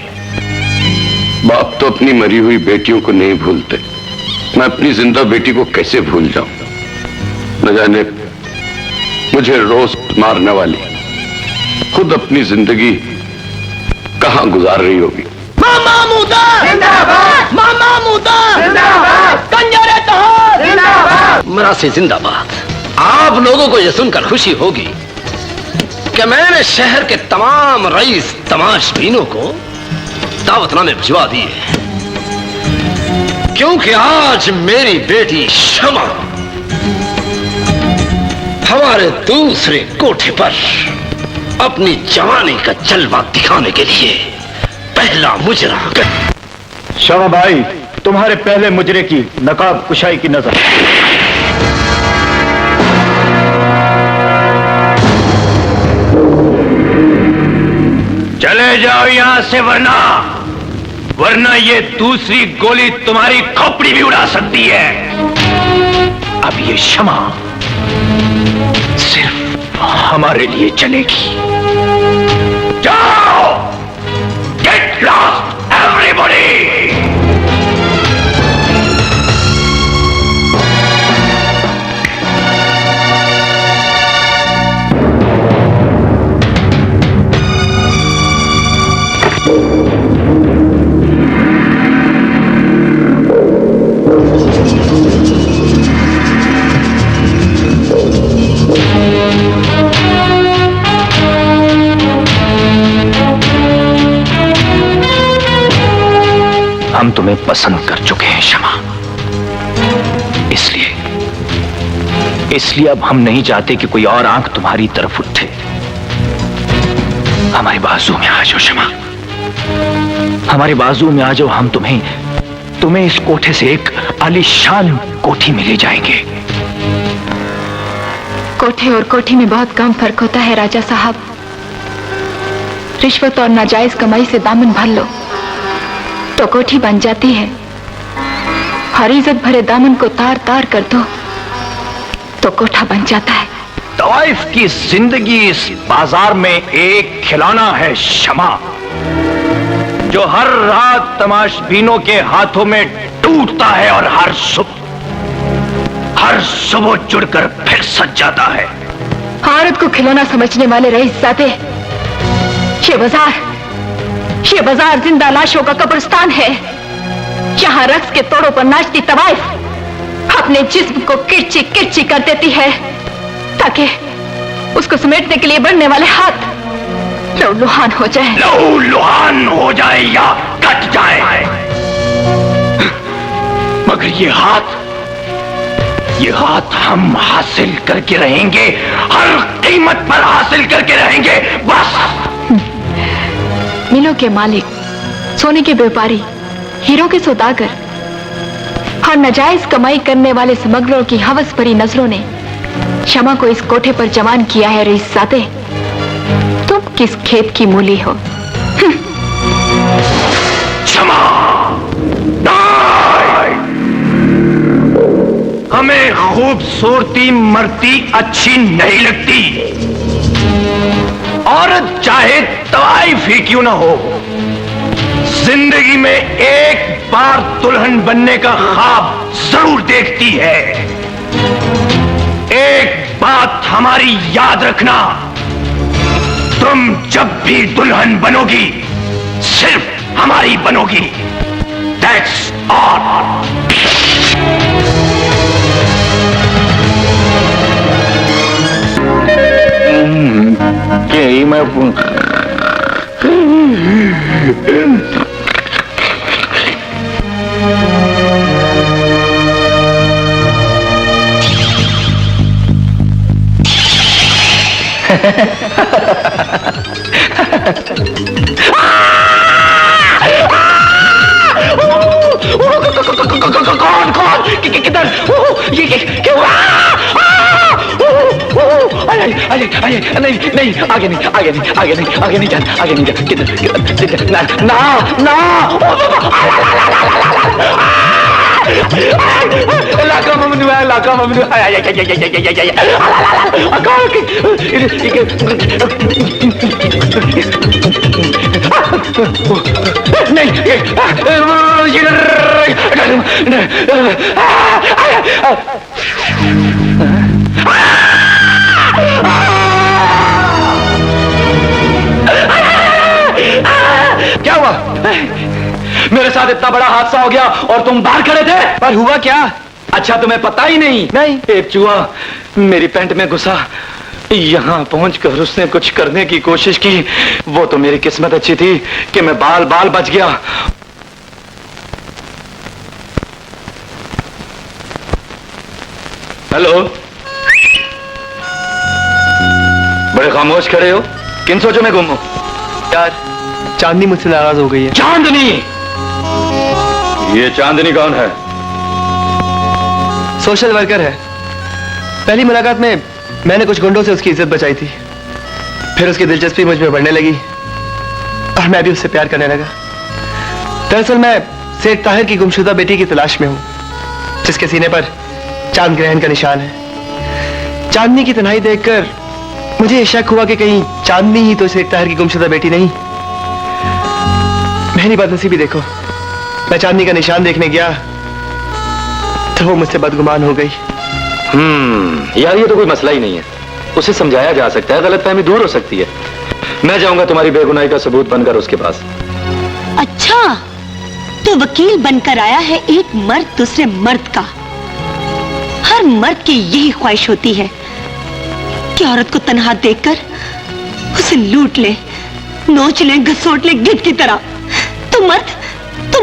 बाप तो अपनी मरी हुई बेटियों को नहीं भूलते, मैं अपनी जिंदा बेटी को कैसे भूल जाऊं? न जाने मुझे रोज मारने वाली खुद अपनी जिंदगी कहां गुजार रही होगी। मामा मुदा जिंदाबाद, मामा मुदा जिंदाबाद, कंजरे तहार जिंदाबाद, मरासी जिंदाबाद। आप लोगों को यह सुनकर खुशी होगी कि मैंने शहर के तमाम रईस तमाशबीनों को दावतनामे भिजवा दिए, क्योंकि आज मेरी बेटी शमा हमारे दूसरे कोठे पर अपनी जवानी का जलवा दिखाने के लिए पहला मुजरा। शमा भाई, तुम्हारे पहले मुजरे की नकाब कुशाई की नजर। चले जाओ यहां से, वरना ये दूसरी गोली तुम्हारी खोपड़ी भी उड़ा सकती है। अब ये शमा सिर्फ हमारे लिए चलेगी। जाओ, गेट लॉस्ट एवरीबॉडी। हम तुम्हें पसंद कर चुके हैं शमा, इसलिए अब हम नहीं चाहते कि कोई और आंख तुम्हारी तरफ उठे। हमारे बाजू में आ जाओ शमा, हमारे बाजू में आ जाओ। हम तुम्हें इस कोठे से एक आलीशान कोठी में ले जाएंगे। कोठे और कोठी में बहुत कम फर्क होता है राजा साहब। रिश्वत और नाजायज कमाई से दामन भर लो तो कोठी बन जाती है, और इज्जत भरे दामन को तार तार कर दो तो कोठा बन जाता है। तवाइफ की जिंदगी इस बाजार में एक खिलौना है शमा, जो हर रात तमाशबीनों के हाथों में टूटता है और हर सुबह जुड़कर फिर सज जाता है। औरत को खिलौना समझने वाले रईसजादे, ये बाजार जिंदा लाशों का कब्रिस्तान है। यहाँ रक्स के तोड़ों पर नाचती तवाइफ अपने जिस्म को किरची किरची कर देती है, ताकि उसको समेटने के लिए बढ़ने वाले हाथ लहूलुहान हो जाए। लहूलुहान हो जाए या कट जाए, मगर ये हाथ हम हासिल करके रहेंगे, हर कीमत पर हासिल करके रहेंगे। बस मिलों के मालिक, सोने के व्यापारी, हीरो के सौदागर और नाजायज कमाई करने वाले स्मगलरों की हवस भरी नजरों ने शमा को इस कोठे पर जवान किया है। रईसजादे, तुम किस खेत की मूली हो? शमा, हमें खूबसूरती मरती अच्छी नहीं लगती। औरत चाहे तवाइफ ही क्यों ना हो, जिंदगी में एक बार दुल्हन बनने का ख्वाब जरूर देखती है। एक बात हमारी याद रखना, तुम जब भी दुल्हन बनोगी सिर्फ हमारी बनोगी। That's all. यही मैं कौन किधर? ये क्या हुआ? नहीं नहीं, आगे नहीं, आगे नहीं, आगे नहीं, आगे नहीं जाना, आगे नहीं जाना, किधर ना ना ना, लाका ममनू है, लाका ममनू क्या हुआ? मेरे साथ इतना बड़ा हादसा हो गया और तुम बाहर खड़े थे। पर हुआ क्या? अच्छा तुम्हें पता ही नहीं? नहीं। एक चूहा मेरी पैंट में घुसा, यहां पहुंचकर उसने कुछ करने की कोशिश की। वो तो मेरी किस्मत अच्छी थी कि मैं बाल बाल बच गया। हेलो, बड़े खामोश खड़े हो, किन सोचों में गुम हो? यार, चांदनी मुझसे नाराज हो गई है। चांदनी? ये चांदनी कौन है? सोशल वर्कर है। पहली मुलाकात में मैंने कुछ गुंडों से उसकी इज्जत बचाई थी, फिर उसकी दिलचस्पी मुझ में बढ़ने लगी और मैं भी उससे प्यार करने लगा। दरअसल मैं सेठ ताहिर की गुमशुदा बेटी की तलाश में हूं, जिसके सीने पर चांद ग्रहण का निशान है। चांदनी की तन्हाई देखकर मुझे यह शक हुआ कि कहीं चांदनी ही तो सेठ ताहिर की गुमशुदा बेटी नहीं। मेरी बदनसीबी देखो, मैं चांदनी का निशान देखने गया तो वो मुझसे बदगुमान हो गई। यार ये तो कोई मसला ही नहीं है, उसे समझाया जा सकता है, गलतफहमी दूर हो सकती है। मैं जाऊंगा तुम्हारी बेगुनाही का सबूत बनकर उसके पास। अच्छा, तो वकील बनकर आया है एक मर्द दूसरे मर्द का। हर मर्द की यही ख्वाहिश होती है कि औरत को तन्हा देखकर उसे लूट ले, नोच ले, घसोट ले गिद्ध की तरह। तुम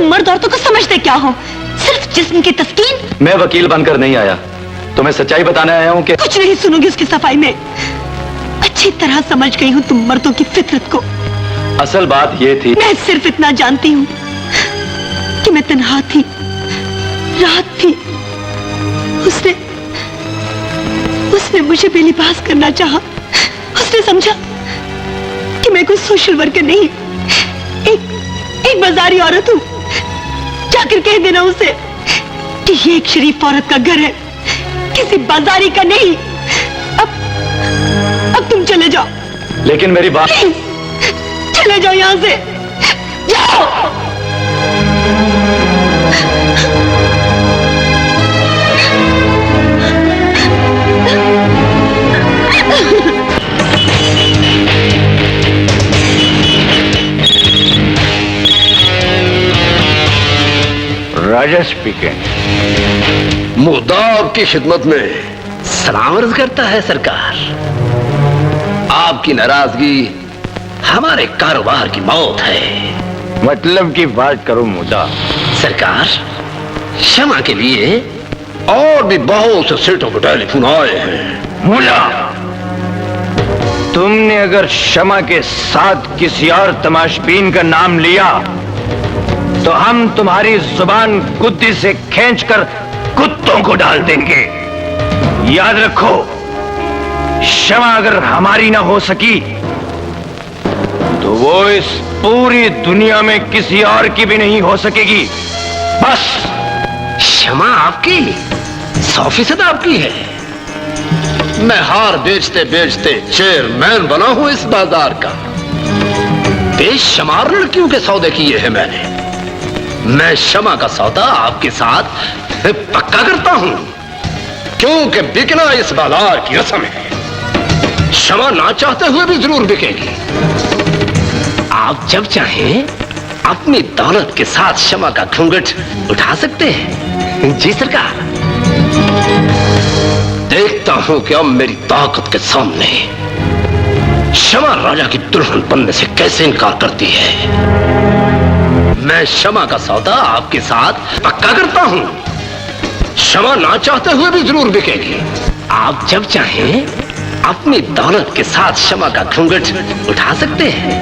मर्द औरतों को समझते क्या हो? सिर्फ जिस्म की तस्कीन। मैं वकील बनकर नहीं आया, तुम्हें सच्चाई बताने आया हूं कि कुछ नहीं सुनूंगी उसकी सफाई में। अच्छी तरह समझ गई हूं तुम मर्दों की फितरत को। असल बात ये थी, मैं सिर्फ इतना जानती हूं कि मैं तन्हा थी, रात थी। उसने मुझे बेलिबास करना चाहा। उसने समझा कि मैं कोई सोशल वर्कर नहीं, एक बाजारी औरत हूं। जाकर कह देना उसे कि ये एक शरीफ औरत का घर है, किसी बाजारी का नहीं। अब तुम चले जाओ। लेकिन मेरी बात, चले जाओ यहां से, जाओ। राजा स्पीकिंग। मुद्दा आपकी खिदमत में सलाम अर्ज करता है सरकार। आपकी नाराजगी हमारे कारोबार की मौत है। मतलब की बात करो मुद्दा। सरकार, क्षमा के लिए और भी बहुत से सेठों को टेलीफोन आए हैं। मुल्ला, तुमने अगर क्षमा के साथ किसी और तमाशबीन का नाम लिया तो हम तुम्हारी जुबान कुत्ती से खींचकर कुत्तों को डाल देंगे। याद रखो, क्षमा अगर हमारी ना हो सकी तो वो इस पूरी दुनिया में किसी और की भी नहीं हो सकेगी। बस क्षमा आपकी 100% आपकी है। मैं हार बेचते बेचते चेयरमैन बना हूं इस बाजार का। बेशुमार लड़कियों के सौदे किए हैं मैंने। मैं क्षमा का सौदा आपके साथ पक्का करता हूं, क्योंकि बिकना इस बाजार की रस्म है। क्षमा ना चाहते हुए भी जरूर बिकेगी। आप जब चाहें अपनी दौलत के साथ क्षमा का घूंघट उठा सकते हैं। जी सरकार। देखता हूं कि अब मेरी ताकत के सामने क्षमा राजा की दुल्हन बनने से कैसे इनकार करती है। मैं क्षमा का सौदा आपके साथ पक्का करता हूं। क्षमा ना चाहते हुए भी जरूर बिकेगी। आप जब चाहें अपनी दौलत के साथ क्षमा का घूंघट उठा सकते हैं।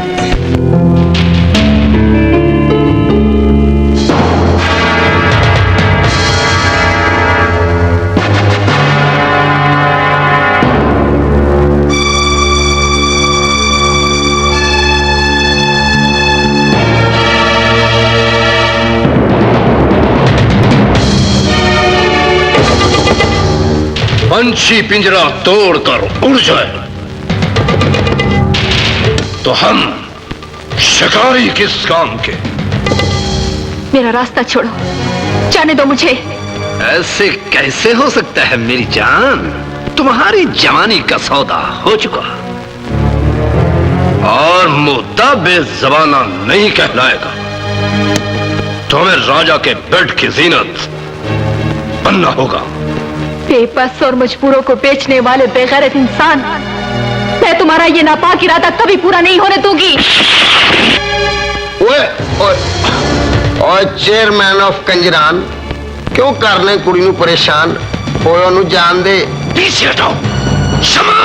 पंछी पिंजरा तोड़कर उड़ जाए तो हम शिकारी किस काम के? मेरा रास्ता छोड़ो, जाने दो मुझे। ऐसे कैसे हो सकता है मेरी जान? तुम्हारी जवानी का सौदा हो चुका और मुद्दा बेज़बाना नहीं कहलाएगा। तुम्हें राजा के बेड की जीनत बनना होगा। बेबस और मजबूरों को बेचने वाले बेगैरत इंसान, मैं तुम्हारा ये नापाक इरादा कभी पूरा नहीं होने दूंगी। ओए चेयरमैन ऑफ कंजरान, क्यों करने कुड़ी नू परेशान? ओए ओनू जान दे। पीछे हटाओ। क्षमा।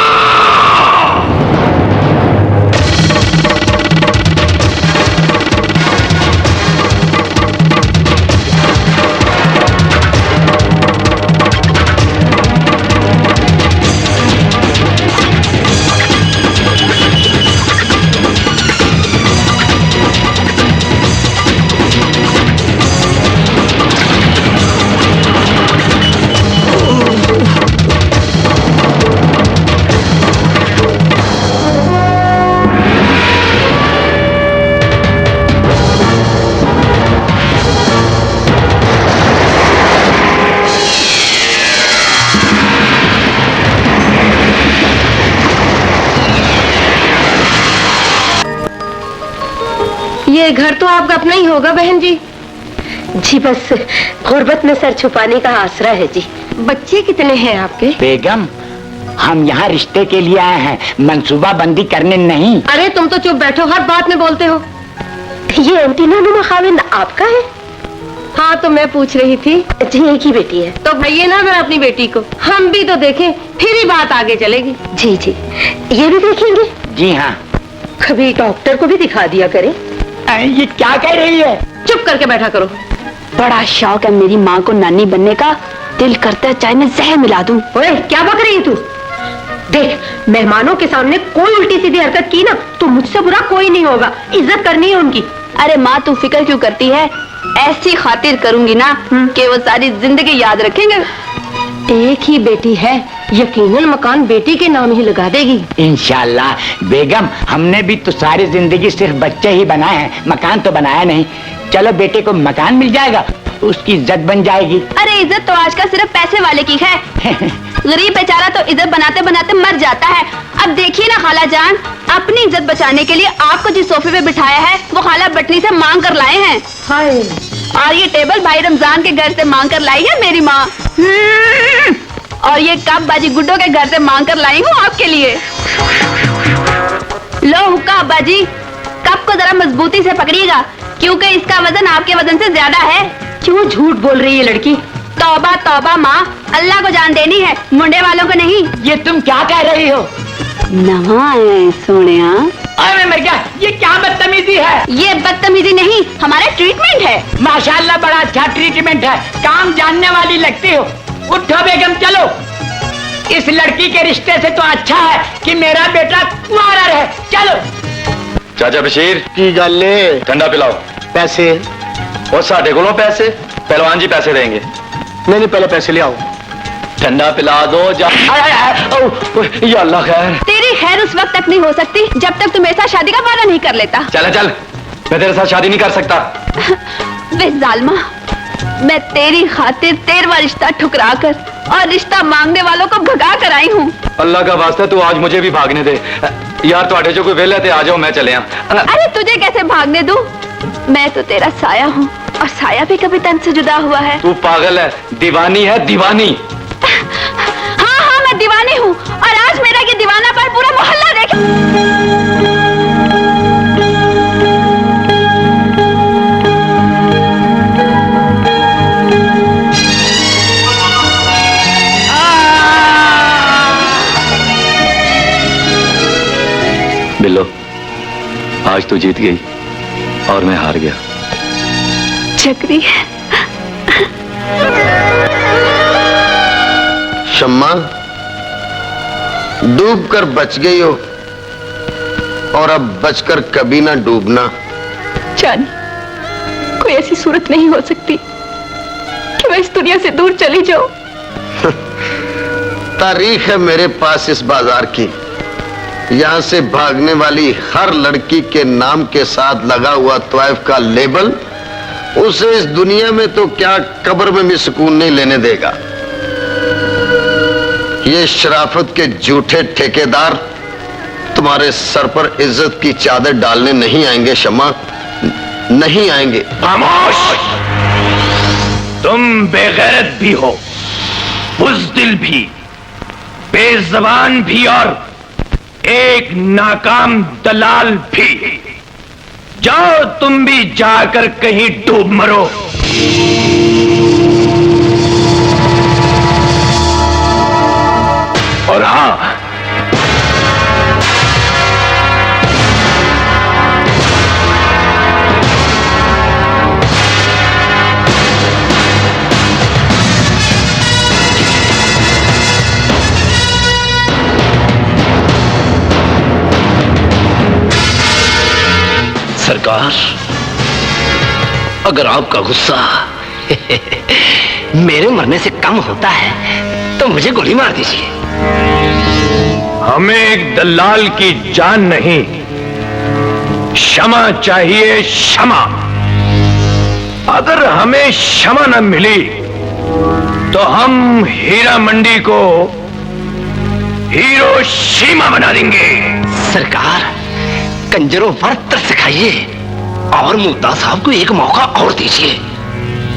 ये घर तो आपका अपना ही होगा बहन जी। जी बस गुर्बत में सर छुपाने का आसरा है जी। बच्चे कितने हैं आपके? बेगम, हम यहाँ रिश्ते के लिए आए हैं, मंसूबा बंदी करने नहीं। अरे तुम तो चुप बैठो, हर बात में बोलते हो। ये एंटीना नुमा खाविंद आपका है? हाँ तो मैं पूछ रही थी। जी एक ही बेटी है। तो भैया ना मैं अपनी बेटी को, हम भी तो देखें, फिर ही बात आगे चलेगी। जी जी, ये भी देखेंगे? जी हाँ। कभी डॉक्टर को भी दिखा दिया करें। ये क्या कह रही है? चुप करके बैठा करो। बड़ा शौक है मेरी माँ को नानी बनने का, दिल करता है चाय में जहर मिला दूं। ओए क्या बक रही है तू? देख, मेहमानों के सामने कोई उल्टी सीधी हरकत की ना तो मुझसे बुरा कोई नहीं होगा। इज्जत करनी है उनकी। अरे माँ तू फिक्र क्यों करती है? ऐसी खातिर करूंगी ना कि वो सारी जिंदगी याद रखेंगे। एक ही बेटी है, यकीनन मकान बेटी के नाम ही लगा देगी। इंशाल्लाह। बेगम, हमने भी तो सारी जिंदगी सिर्फ बच्चे ही बनाए हैं, मकान तो बनाया नहीं। चलो बेटे को मकान मिल जाएगा, उसकी इज्जत बन जाएगी। अरे इज्जत तो आजकल सिर्फ पैसे वाले की है। गरीब बेचारा तो इज्जत बनाते बनाते मर जाता है। अब देखिए ना खाला जान, अपनी इज्जत बचाने के लिए आपको जिस सोफे पे बिठाया है वो खाला बटनी से मांग कर लाए हैं। हाय। और ये टेबल भाई रमजान के घर से मांग कर लाई है मेरी माँ। और ये कप बाजी गुड्डो के घर से मांग कर लाई हूँ आपके लिए। लो हुक्का अब्बा जी, कप को जरा मजबूती से पकड़िएगा क्योंकि इसका वजन आपके वजन से ज्यादा है। क्यों झूठ बोल रही है लड़की? तौबा तौबा माँ, अल्लाह को जान देनी है, मुंडे वालों को नहीं। ये तुम क्या कह रही हो? नवाए सोनिया। अरे मर गया, ये क्या बदतमीजी है? ये बदतमीजी नहीं, हमारा ट्रीटमेंट है। माशाल्लाह बड़ा अच्छा ट्रीटमेंट है, काम जानने वाली लगती हो। उठो बेगम, चलो। इस लड़की के रिश्ते से तो अच्छा है कि मेरा बेटा कुंवारा रहे। चलो। चाचा बशीर की गल ठंडा पिलाओ। पैसे? और साढ़े को पैसे, पहलवान जी पैसे देंगे। नहीं पहले पैसे ले आओ। ठंडा पिला दो। या अल्लाह खैर। तेरी खैर उस वक्त तक नहीं हो सकती जब तक तू मेरे साथ शादी का वादा नहीं कर लेता। चल चल, मैं तेरे साथ शादी नहीं कर सकता। वे जालमा, मैं तेरी खातिर 13वां रिश्ता ठुकरा कर और रिश्ता मांगने वालों को भगा कर आई हूँ। अल्लाह का वास्ता तू आज मुझे भी भागने दे यार। तो जो कोई वेले थे आ जाओ, मैं चले। अरे तुझे कैसे भागने दूं? मैं तो तेरा साया हूँ और साया भी कभी तन से जुदा हुआ है। तू पागल है, दीवानी है, दीवानी। हाँ हाँ मैं दीवानी हूँ और आज मेरा ये दीवाना पर पूरा मोहल्ला देखे। बिल्लो, आज तो जीत गई और मैं हार गया। चक्री। शम्मा, डूब कर बच गई हो और अब बचकर कभी ना डूबना। जानी, कोई ऐसी सूरत नहीं हो सकती कि मैं इस दुनिया से दूर चली जाऊं। तारीख है मेरे पास इस बाजार की। यहाँ से भागने वाली हर लड़की के नाम के साथ लगा हुआ तवाइफ का लेबल उसे इस दुनिया में तो क्या कब्र में भी सुकून नहीं लेने देगा। ये शराफत के झूठे ठेकेदार तुम्हारे सर पर इज्जत की चादर डालने नहीं आएंगे शमा, नहीं आएंगे। खामोश! तुम बेगैरत भी हो, बुज़दिल भी, बेज़बान भी और एक नाकाम दलाल भी। जाओ तुम भी जाकर कहीं डूब मरो। और हाँ, सरकार, अगर आपका गुस्सा मेरे मरने से कम होता है तो मुझे गोली मार दीजिए। हमें एक दलाल की जान नहीं, क्षमा चाहिए, क्षमा। अगर हमें क्षमा न मिली तो हम हीरा मंडी को हिरोशिमा बना देंगे। सरकार, कंजरों पर तरस खाइए और मुद्दा साहब को एक मौका और दीजिए।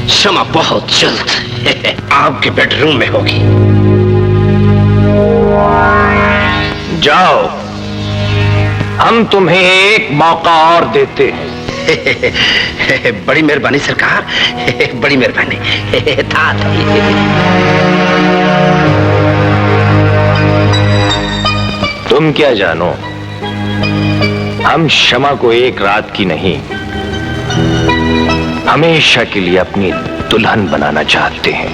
क्षमा बहुत जल्द आपके बेडरूम में होगी। जाओ, हम तुम्हें एक मौका और देते हैं। बड़ी मेहरबानी सरकार, बड़ी मेहरबानी। तुम क्या जानो, हम क्षमा को एक रात की नहीं, हमेशा के लिए अपनी दुल्हन बनाना चाहते हैं।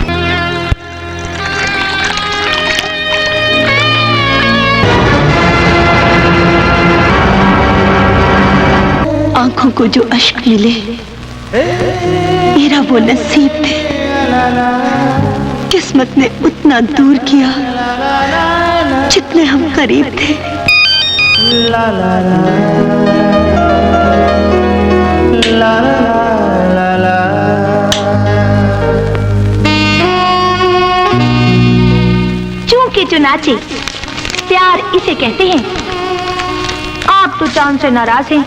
आंखों को जो अश्क मिले मेरा वो नसीब थे। किस्मत ने उतना दूर किया जितने हम करीब थे। चूंकि चुनाचे प्यार इसे कहते हैं। आप तो चांद से नाराज हैं,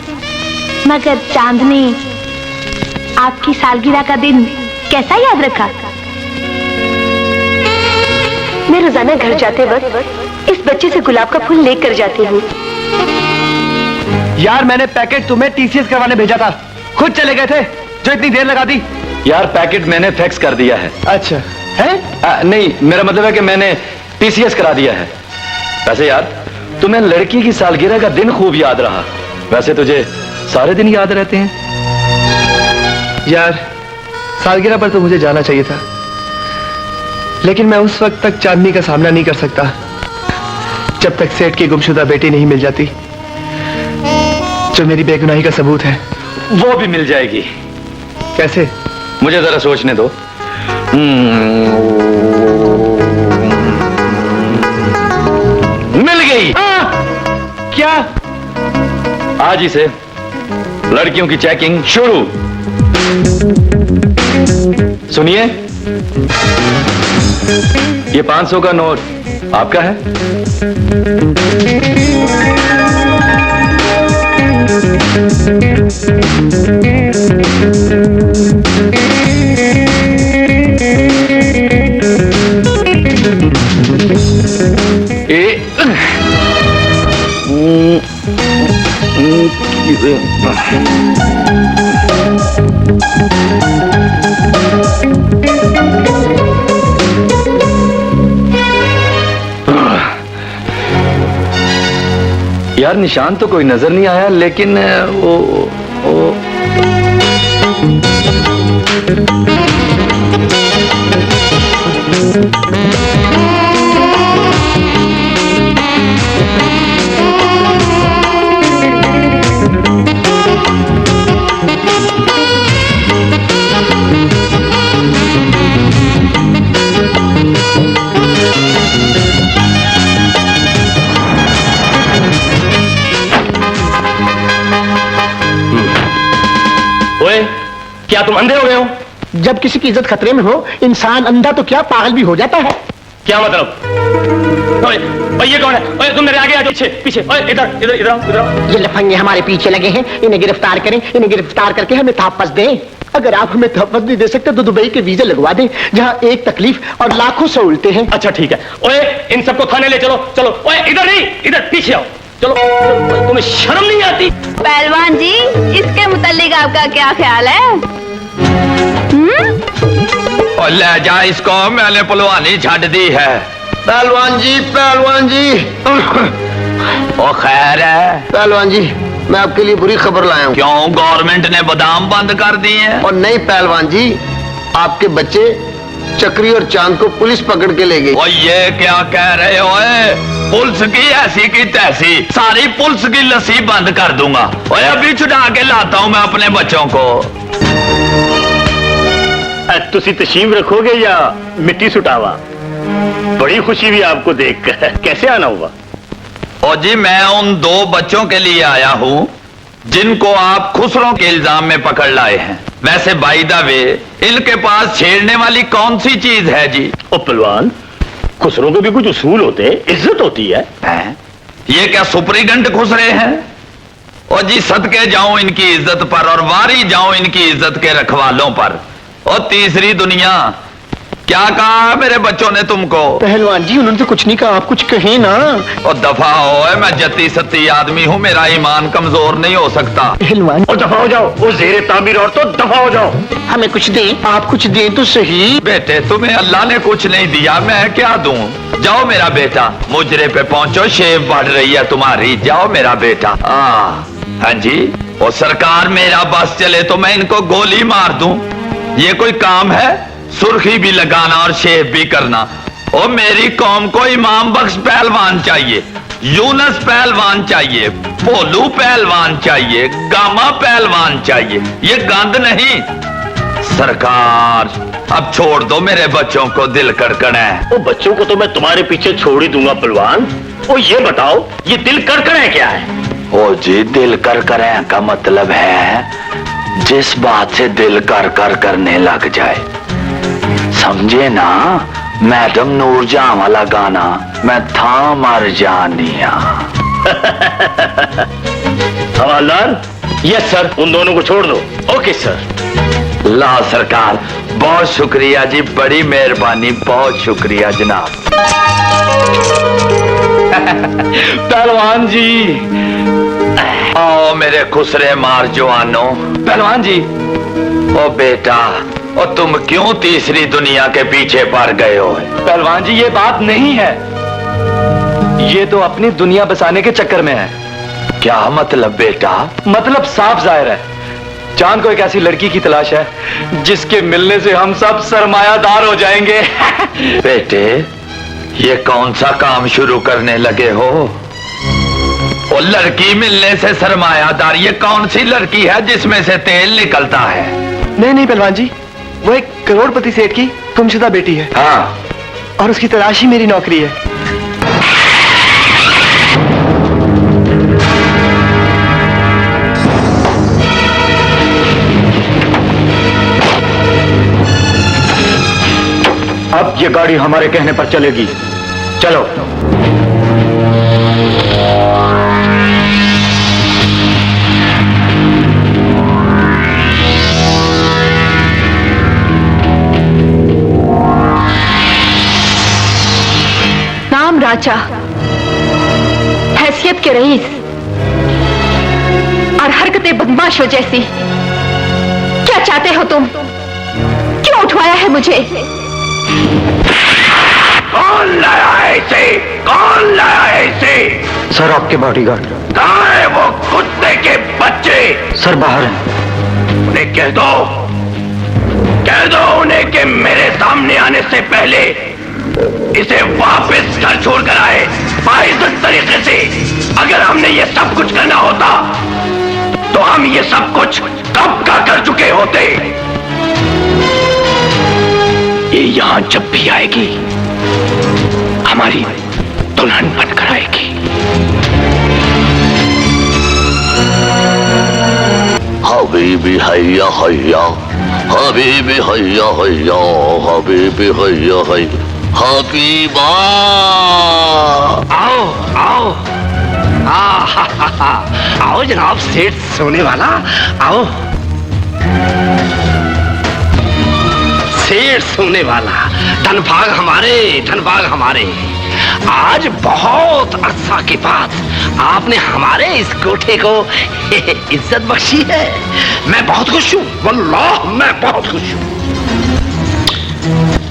मगर चांद ने आपकी सालगिरह का दिन कैसा याद रखा? मैं रोजाना घर जाते वक्त इस बच्चे से गुलाब का फूल लेकर जाती हूँ। यार मैंने पैकेट तुम्हें टीसीएस करवाने भेजा था, खुद चले गए थे जो इतनी देर लगा दी। यार पैकेट मैंने फैक्स कर दिया है। अच्छा है? नहीं, मेरा मतलब है कि मैंने टीसीएस करा दिया है। वैसे यार तुम्हें लड़की की सालगिरह का दिन खूब याद रहा। वैसे तुझे सारे दिन याद रहते हैं। यार सालगिरह पर तो मुझे जाना चाहिए था, लेकिन मैं उस वक्त तक चांदनी का सामना नहीं कर सकता जब तक सेठ की गुमशुदा बेटी नहीं मिल जाती, जो मेरी बेगुनाही का सबूत है। वो भी मिल जाएगी। कैसे? मुझे जरा सोचने दो। मिल गई। क्या? आज ही से लड़कियों की चेकिंग शुरू। सुनिए, ये 500 का नोट आपका है। यार निशान तो कोई नजर नहीं आया, लेकिन वो जब किसी की इज्जत खतरे में हो, इंसान अंधा तो क्या पागल भी हो जाता है। क्या मतलब? ओए ये कौन है? ओए तुम मेरे आगे आ जाओ, पीछे पीछे। ओए इधर इधर इधर आओ, इधर आओ। ये लफंगे हमारे पीछे लगे हैं, इन्हें गिरफ्तार करें, इन्हें गिरफ्तार करके हमें तहफ्फुज़ दें। अगर आप हमें तहफ्फुज़ नहीं दे सकते तो दुबई के वीजे लगवा दें, जहाँ एक तकलीफ और लाखों सहूलतें हैं। अच्छा ठीक है। ओए इन सबको थाने ले चलो, चलो। ओए इधर नहीं, इधर पीछे आओ, चलो। चलो, तुम्हें शर्म नहीं आती? पहलवान जी, इसके मुतालिक आपका क्या ख्याल है? और ले जा इसको, मैंने पहलवानी छाड़ दी है। पहलवान जी, पहलवान जी। ओ खैर है? पहलवान जी, मैं आपके लिए बुरी खबर लाया हूँ। क्यों, गवर्नमेंट ने बादाम बंद कर दिए हैं? और नहीं पहलवान जी, आपके बच्चे चक्री और चांद को पुलिस पकड़ के ले गई। ओ ये क्या कह रहे हो? पुलिस की ऐसी की तैसी, सारी पुलिस की लस्सी बंद कर दूंगा। ओए अभी छुड़ा के लाता हूँ मैं अपने बच्चों को। तुसी तशीम रखोगे या मिट्टी सुटावा? बड़ी खुशी हुई आपको देखकर। कैसे आना हुआ? और जी मैं उन 2 बच्चों के लिए आया हूँ जिनको आप खुसरों के इल्जाम में पकड़ लाए हैं। वैसे बाय द वे, इनके पास छेड़ने वाली कौन सी चीज है जी? ओ पहलवान, खुसरों के भी कुछ उसूल होते हैं, इज्जत होती है। ये क्या सुपरीगंट खुसरे हैं? और जी सदके जाऊं इनकी इज्जत पर और वारी जाऊं इनकी इज्जत के रखवालों पर। और तीसरी दुनिया, क्या कहा मेरे बच्चों ने तुमको? पहलवान जी, उन्होंने तो कुछ नहीं कहा, आप कुछ कहें ना। और दफा हो, मैं जत्ती सत्ती आदमी हूँ, मेरा ईमान कमजोर नहीं हो सकता। पहलवान, और दफा हो जाओ, वो जेरे तामीर और तो दफा हो जाओ। हमें कुछ दें, आप कुछ दें तो सही। बेटे तुम्हें अल्लाह ने कुछ नहीं दिया, मैं क्या दूं? जाओ मेरा बेटा, मुजरे पे पहुंचो, शेव बढ़ रही है तुम्हारी। जाओ मेरा बेटा। हाँ जी, वो सरकार मेरा बस चले तो मैं इनको गोली मार दूं, ये कोई काम है? सुर्खी भी लगाना और शेव भी करना। और मेरी कौम को इमाम बख्श पहलवान चाहिए, यूनस पहलवान चाहिए, भोलू पहलवान चाहिए, गामा पहलवान चाहिए, ये गंद नहीं। सरकार अब छोड़ दो मेरे बच्चों को, दिल कड़कड़ है। वो बच्चों को तो मैं तुम्हारे पीछे छोड़ ही दूंगा पहलवान। वो ये बताओ, ये दिल कड़कड़ है क्या है? ओ जी, दिल कड़कड़ है का मतलब है जिस बात से दिल कर करने लग जाए, समझे ना? मैडम नूरजहां वाला गाना, मैं था मर जानिया। हवालदार। यस सर, उन दोनों को छोड़ दो। Okay sir. ला सरकार, बहुत शुक्रिया जी, बड़ी मेहरबानी, बहुत शुक्रिया जनाब। पहलवान जी, आओ मेरे खुसरे मार जवानों। पहलवान जी। ओ बेटा, और तुम क्यों तीसरी दुनिया के पीछे पड़ गए हो? पहलवान जी, ये बात नहीं है, ये तो अपनी दुनिया बसाने के चक्कर में है। क्या मतलब बेटा? मतलब साफ जाहिर है, चांद को एक ऐसी लड़की की तलाश है जिसके मिलने से हम सब सरमायादार हो जाएंगे। बेटे, ये कौन सा काम शुरू करने लगे हो? वो लड़की मिलने से सरमायादार, ये कौन सी लड़की है जिसमें से तेल निकलता है? नहीं नहीं पहलवान जी, वो एक करोड़पति सेठ की गुमशुदा बेटी है। हाँ, और उसकी तलाश ही मेरी नौकरी है। अब ये गाड़ी हमारे कहने पर चलेगी, चलो। नाम राजा, हैसियत के रईस और हरकतें बदमाशों जैसी। क्या चाहते हो तुम? क्यों उठवाया है मुझे? कौन लाया है इसे? कौन लाया है इसे? सर, आपके बॉडीगार्ड। कहाँ है वो कुत्ते के बच्चे? सर, बाहर हैं। उन्हें कह दो उन्हें कि मेरे सामने आने से पहले इसे वापस घर छोड़कर आए, बाइज्जत तरीके से। अगर हमने ये सब कुछ करना होता तो हम ये सब कुछ कब का कर चुके होते। ये यहां जब भी आएगी हमारी दुल्हन बनकर आएगी। हबीबी हैया हैया हबीबी हैया हैया हबीबी हैया हैया हबीबा। आओ आओ आओ जनाब सेठ सोने वाला, आओ सेठ सोने वाला। धनभाग हमारे, धनभाग हमारे। आज बहुत अरसा के बाद आपने हमारे इस कोठे को इज्जत बख्शी है। मैं बहुत खुश हूँ, वल्लाह मैं बहुत खुश हूँ।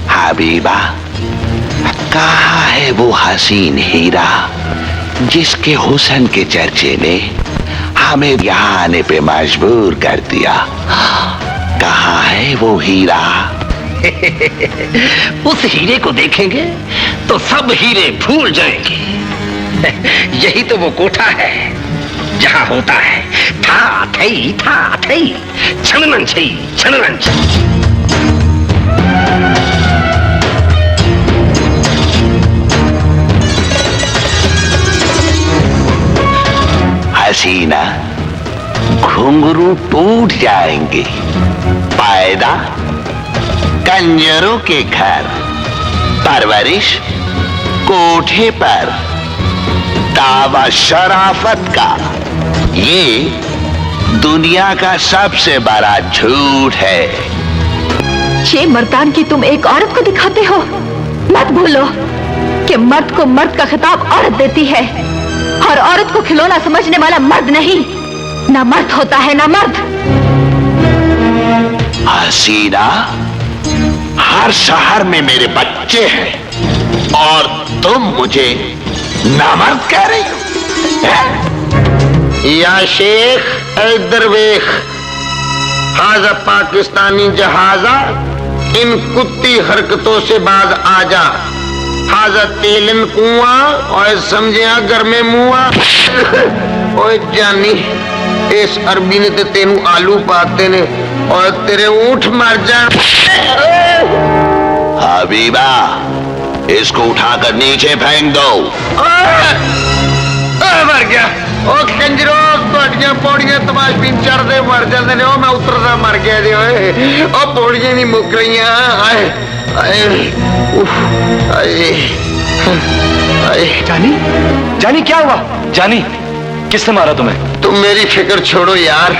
हबीबा, कहाँ है वो हसीन हीरा जिसके हुस्न के चर्चे ने हमें यहाँ आने पे मजबूर कर दिया? कहाँ है वो हीरा? उस हीरे को देखेंगे तो सब हीरे भूल जाएंगे। यही तो वो कोठा है जहां होता है था थई छनन छई छनन छई। हसीना, घुंघरू टूट जाएंगे। पायदा, कंजरों के घर। परवरिश, कोठे पर। दावा शराफत का। ये दुनिया का सबसे बड़ा झूठ है। ये मर्दान की तुम एक औरत को दिखाते हो। मत भूलो कि मर्द को मर्द का खिताब औरत देती है, और औरत को खिलौना समझने वाला मर्द नहीं, ना मर्द होता है ना मर्द। हसीना, हर शहर में मेरे बच्चे हैं और तुम मुझे नामर्द कह रही हो? या शेख इधर वेख, हाजा पाकिस्तानी जहाजा, इन कुत्ती हरकतों से बाज आजा। हाजा तेलन कुआं और समझिया घर में मुआ। ओए जानी, इस अरबी ने तो तेनू आलू पाते ने और तेरे ऊंट मर जा। हबीबा, इसको उठाकर नीचे फेंक दो। मर गया। ओ कंजरो, पौड़ियां पौड़ियां तमाशबीन चढ़ते मर जाते ने। मैं उतरता मर गया जी। ओ पौड़ियां नहीं मुक रही। जानी, जानी क्या हुआ? जानी, किसने मारा तुम्हें? तुम मेरी फिक्र छोड़ो यार।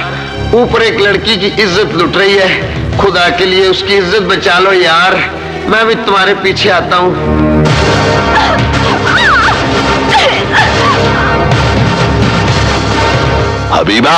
ऊपर एक लड़की की इज्जत लुट रही है। खुदा के लिए उसकी इज्जत बचा लो यार। मैं भी तुम्हारे पीछे आता हूँ। हबीबा,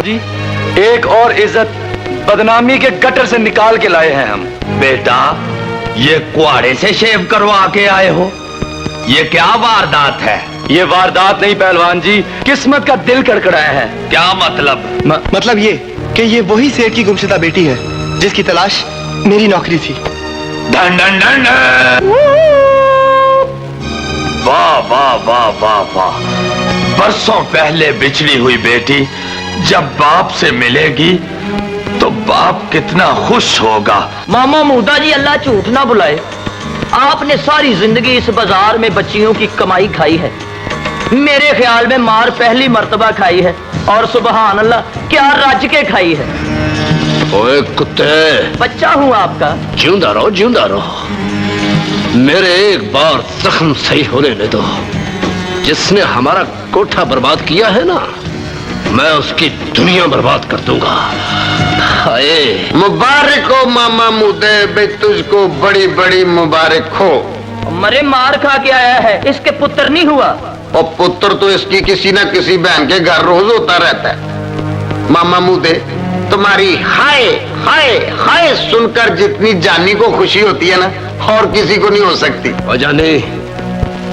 जी, एक और इज्जत बदनामी के गटर से निकाल के लाए हैं हम। बेटा, ये कुआड़े से शेव करवा के आए हो? ये क्या वारदात है? ये वारदात नहीं पहलवान जी, किस्मत का दिल कड़कड़ाया है। क्या मतलब? मतलब ये कि ये वही सेठ की गुमशुदा बेटी है जिसकी तलाश मेरी नौकरी थी। Done done done done. वाह वाह वाह वाह वाह। बरसों पहले बिछड़ी हुई बेटी जब बाप से मिलेगी तो बाप कितना खुश होगा। मामा मूदा जी, अल्लाह झूठ ना बुलाए, आपने सारी जिंदगी इस बाजार में बच्चियों की कमाई खाई है। मेरे ख्याल में मार पहली मर्तबा खाई है, और सुबहान अल्लाह क्या रज के खाई है। ओए कुत्ते, बच्चा हूँ आपका। जिंदा रहो, जिंदा रहो। मेरे एक बार जख्म सही होने दे दो। जिसने हमारा कोठा बर्बाद किया है ना, मैं उसकी दुनिया बर्बाद कर दूंगा। हाय, मुबारक हो मामा मुदे, बे तुझको बड़ी बड़ी मुबारक हो। मरे मार खा के आया है, इसके पुत्र नहीं हुआ। और पुत्र तो इसकी किसी ना किसी बहन के घर रोज होता रहता है। मामा मुदे, तुम्हारी हाय हाय हाय सुनकर जितनी जानी को खुशी होती है ना, और किसी को नहीं हो सकती। और जाने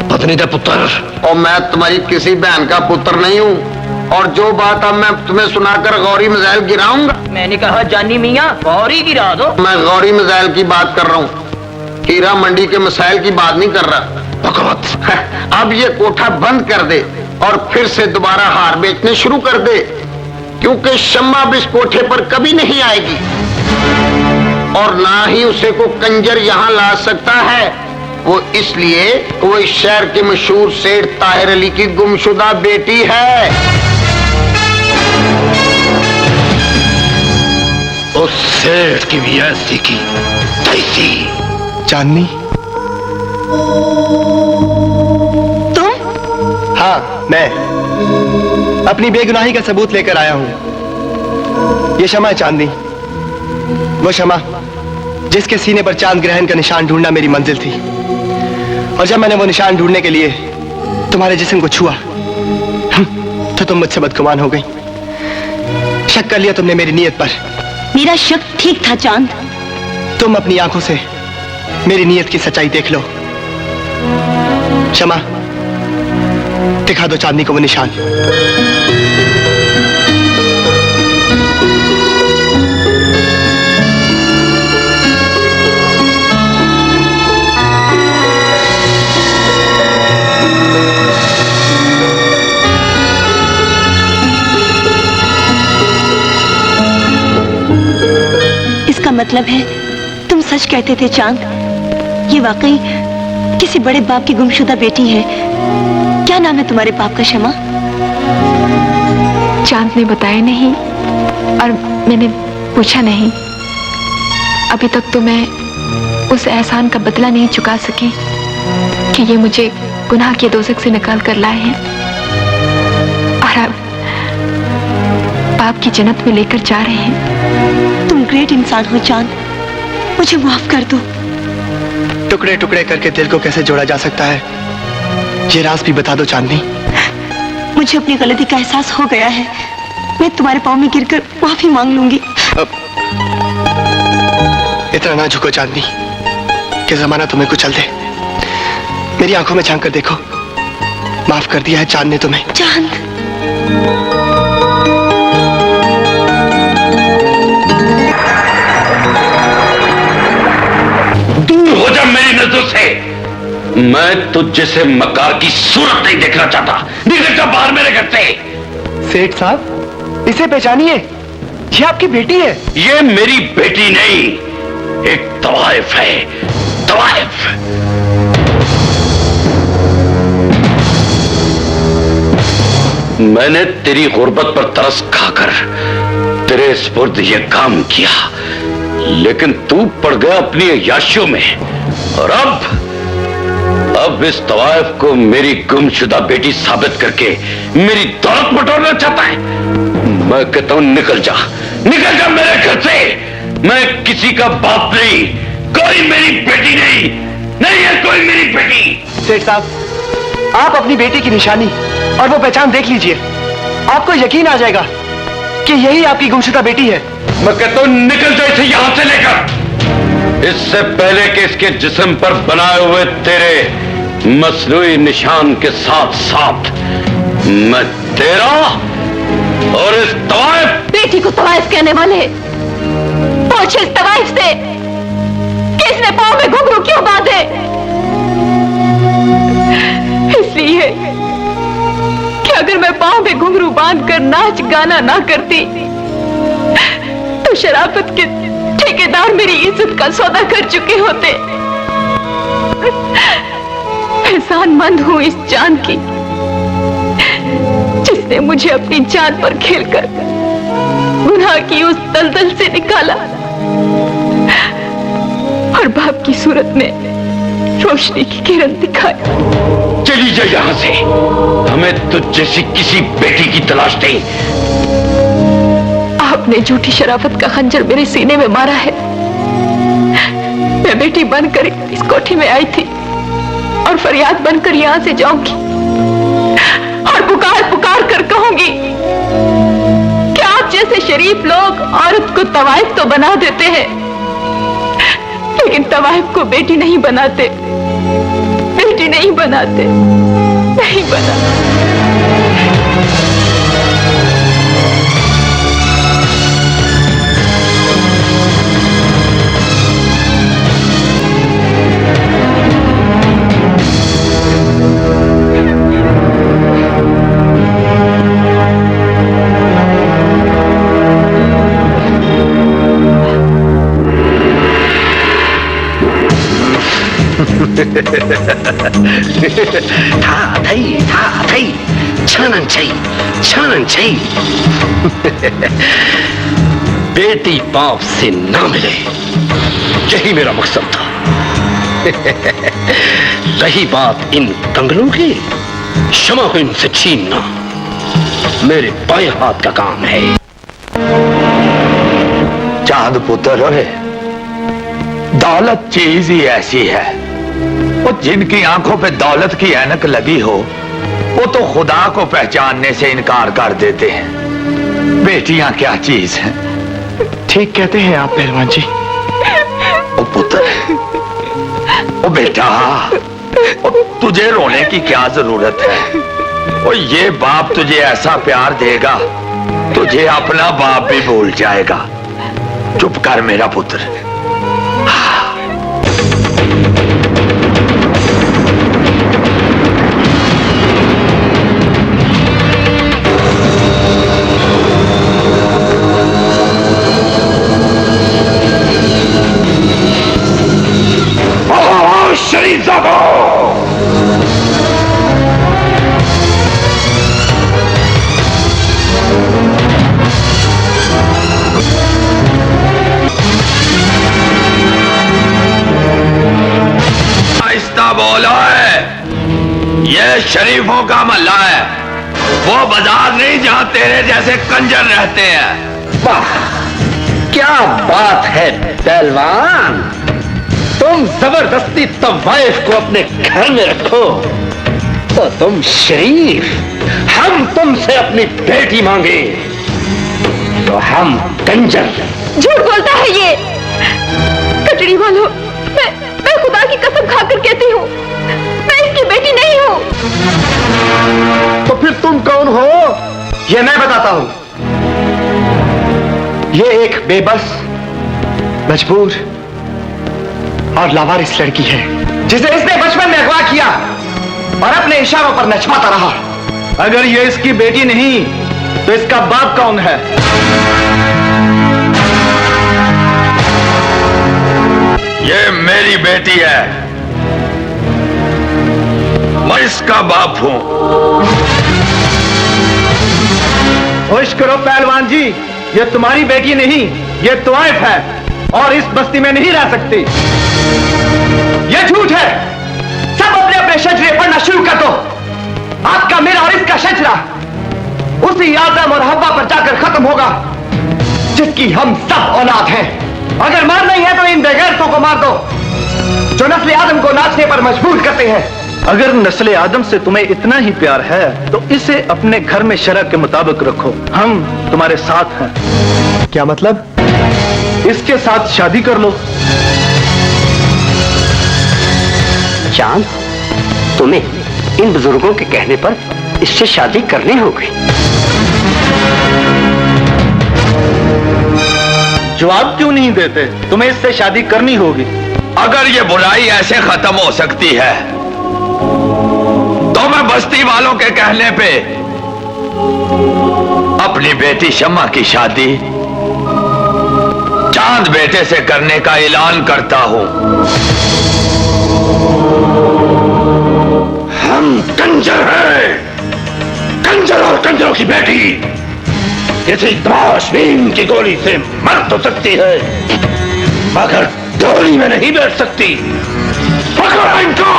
पत्नी का पुत्र, और मैं तुम्हारी किसी बहन का पुत्र नहीं हूँ। और जो बात अब मैं तुम्हें सुनाकर गौरी मिसाइल गिराऊंगा। मैंने कहा जानी मियाँ गौरी गिरा दो। मैं गौरी मिसाइल की बात कर रहा हूँ, हीरा मंडी के मिसाइल की बात नहीं कर रहा। भगवत, अब ये कोठा बंद कर दे और फिर से दोबारा हार बेचने शुरू कर दे, क्योंकि शम्मा अब इस कोठे पर कभी नहीं आएगी और ना ही उसे को कंजर यहाँ ला सकता है। वो इसलिए वो इस शहर के मशहूर सेठ ताहिर अली की गुमशुदा बेटी है। उस सेठ की भी ऐसी की तैसी। चांदनी, तुम? हाँ, मैं अपनी बेगुनाही का सबूत लेकर आया हूं। ये शमा है चांदनी, वो शमा जिसके सीने पर चांद ग्रहण का निशान ढूंढना मेरी मंजिल थी। और जब मैंने वो निशान ढूंढने के लिए तुम्हारे जिस्म को छुआ तो तुम मुझसे बदगुमान हो गई। शक कर लिया तुमने मेरी नीयत पर। मेरा शक ठीक था चांद। तुम अपनी आंखों से मेरी नीयत की सच्चाई देख लो। शमा, दिखा दो चांदनी को वो निशान। इसका मतलब है तुम सच कहते थे चांद, ये वाकई किसी बड़े बाप की गुमशुदा बेटी है। क्या नाम है तुम्हारे बाप का शमा? चांद ने बताया नहीं और मैंने पूछा नहीं। अभी तक तो मैं उस एहसान का बदला नहीं चुका सकी कि ये मुझे गुनाह के दोज़ख से निकाल कर लाए हैं और अब बाप की जन्नत में लेकर जा रहे हैं। तुम ग्रेट इंसान हो चांद, मुझे माफ कर दो। टुकड़े टुकड़े करके दिल को कैसे जोड़ा जा सकता है, ये राज भी बता दो चांदनी। मुझे अपनी गलती का एहसास हो गया है। मैं तुम्हारे पाँव में गिरकर माफी मांग लूंगी। इतना ना झुको चांदनी कि जमाना तुम्हें कुचल दे। मेरी आंखों में झांक कर देखो, माफ कर दिया है चांद ने तुम्हें। चांद, दूर हो जा मेरी नजरों से। मैं तुझ जैसे मकार की सूरत नहीं देखना चाहता। निकल जा बाहर मेरे घर से। सेठ साहब, इसे पहचानिए, ये आपकी बेटी है। ये मेरी बेटी नहीं, एक तवाइफ है, तवाइफ। मैंने तेरी गुर्बत पर तरस खाकर तेरे स्पुर्द ये काम किया, लेकिन तू पड़ गया अपनी अय्याशियों में और अब इस तवाइफ को मेरी गुमशुदा बेटी साबित करके मेरी दौलत बटोरना चाहता है। मैं कहता हूं निकल जा मेरे घर से। मैं किसी का बाप नहीं, कोई मेरी बेटी नहीं है कोई मेरी बेटी। सेठ साहब, आप अपनी बेटी की निशानी और वो पहचान देख लीजिए, आपको यकीन आ जाएगा कि यही आपकी गुमशुदा बेटी है। मैं कहता हूं निकल जा इसे यहां से लेकर, इससे पहले कि इसके जिस्म पर बनाए हुए तेरे मसनूई निशान के साथ साथ मैं तेरा और इस तवाइफ। बेटी को तवाइफ कहने वाले पूछ इस तवाइफ से कि इसने पांव में घुंघरू क्यों बांधे। इसलिए कि अगर मैं पांव में घुंघरू बांधकर नाच गाना ना करती तो शराफत के ठेकेदार मेरी इज्जत का सौदा कर चुके होते। एहसानमंद हूं इस चांद की जिसने मुझे अपनी जान पर खेलकर गुनाह की उस दलदल से निकाला और बाप की सूरत में रोशनी की किरण दिखाई। चली जा यहां से, हमें तुझ जैसी किसी बेटी की तलाश नहीं। आपने झूठी शराफत का खंजर मेरे सीने में मारा है। मैं बेटी बनकर इस कोठी में आई थी और फरियाद बनकर यहां से जाऊंगी और पुकार पुकार कर कहूंगी कि आप जैसे शरीफ लोग औरत को तवाइफ तो बना देते हैं, लेकिन तवाइफ को बेटी नहीं बनाते, बेटी नहीं बनाते, नहीं बनाते। बेटी बाप से ना मिले, यही मेरा मकसद था। रही बात इन दंगलों की, क्षमा को इनसे छीनना मेरे बाएं हाथ का काम है। चांद पुत्र है, दौलत चीज ही ऐसी है, वो जिनकी आंखों पे दौलत की ऐनक लगी हो वो तो खुदा को पहचानने से इनकार कर देते हैं। बेटियां क्या चीज हैं? ठीक कहते हैं आप पहलवान जी। ओ पुत्र, ओ बेटा, ओ तुझे रोने की क्या जरूरत है? ओ ये बाप तुझे ऐसा प्यार देगा, तुझे अपना बाप भी भूल जाएगा। चुप कर मेरा पुत्र। शरीफ जागो! आहिस्ता बोलो है, ये शरीफों का महल्ला है, वो बाजार नहीं जहां तेरे जैसे कंजर रहते हैं। वाह, क्या बात है पहलवान, तुम जबरदस्ती तवाइफ को अपने घर में रखो तो तुम शरीफ, हम तुमसे अपनी बेटी मांगे तो हम कंजर। झूठ बोलता है ये कटड़ी वालों। मैं खुदा की कसम खाकर कहती हूँ, मैं इसकी बेटी नहीं हूँ। तो फिर तुम कौन हो? ये मैं बताता हूं। ये एक बेबस, मजबूर और लावारिस लड़की है जिसे इसने बचपन में अगवा किया और अपने इशारों पर नचवाता रहा। अगर ये इसकी बेटी नहीं तो इसका बाप कौन है? ये मेरी बेटी है, मैं इसका बाप हूं। होश करो पहलवान जी, ये तुम्हारी बेटी नहीं, ये तवाइफ है और इस बस्ती में नहीं रह सकती। ये झूठ है। सब अपने अपने शजरे पढ़ना शुरू कर दो। आपका, मेरा और इसका शजरा उसी आदम और हव्वा पर जाकर खत्म होगा जिसकी हम सब औलाद हैं। अगर मारना ही है तो इन बेगैरतों को मार दो जो नस्ल आदम को नाचने पर मजबूर करते हैं। अगर नस्ल आदम से तुम्हें इतना ही प्यार है तो इसे अपने घर में शरअ के मुताबिक रखो, हम तुम्हारे साथ हैं। क्या मतलब? इसके साथ शादी कर लो। चांद, तुम्हें इन बुजुर्गों के कहने पर इससे शादी करनी होगी। जवाब क्यों नहीं देते? तुम्हें इससे शादी करनी होगी। अगर ये बुराई ऐसे खत्म हो सकती है तो मैं बस्ती वालों के कहने पे अपनी बेटी शम्मा की शादी चांद बेटे से करने का ऐलान करता हूं। हम कंजर हैं, कंजर और कंजरों की बेटी किसी तमाशबीन की गोली से मर तो सकती है मगर डोली में नहीं बैठ सकती। पकड़ो इनको।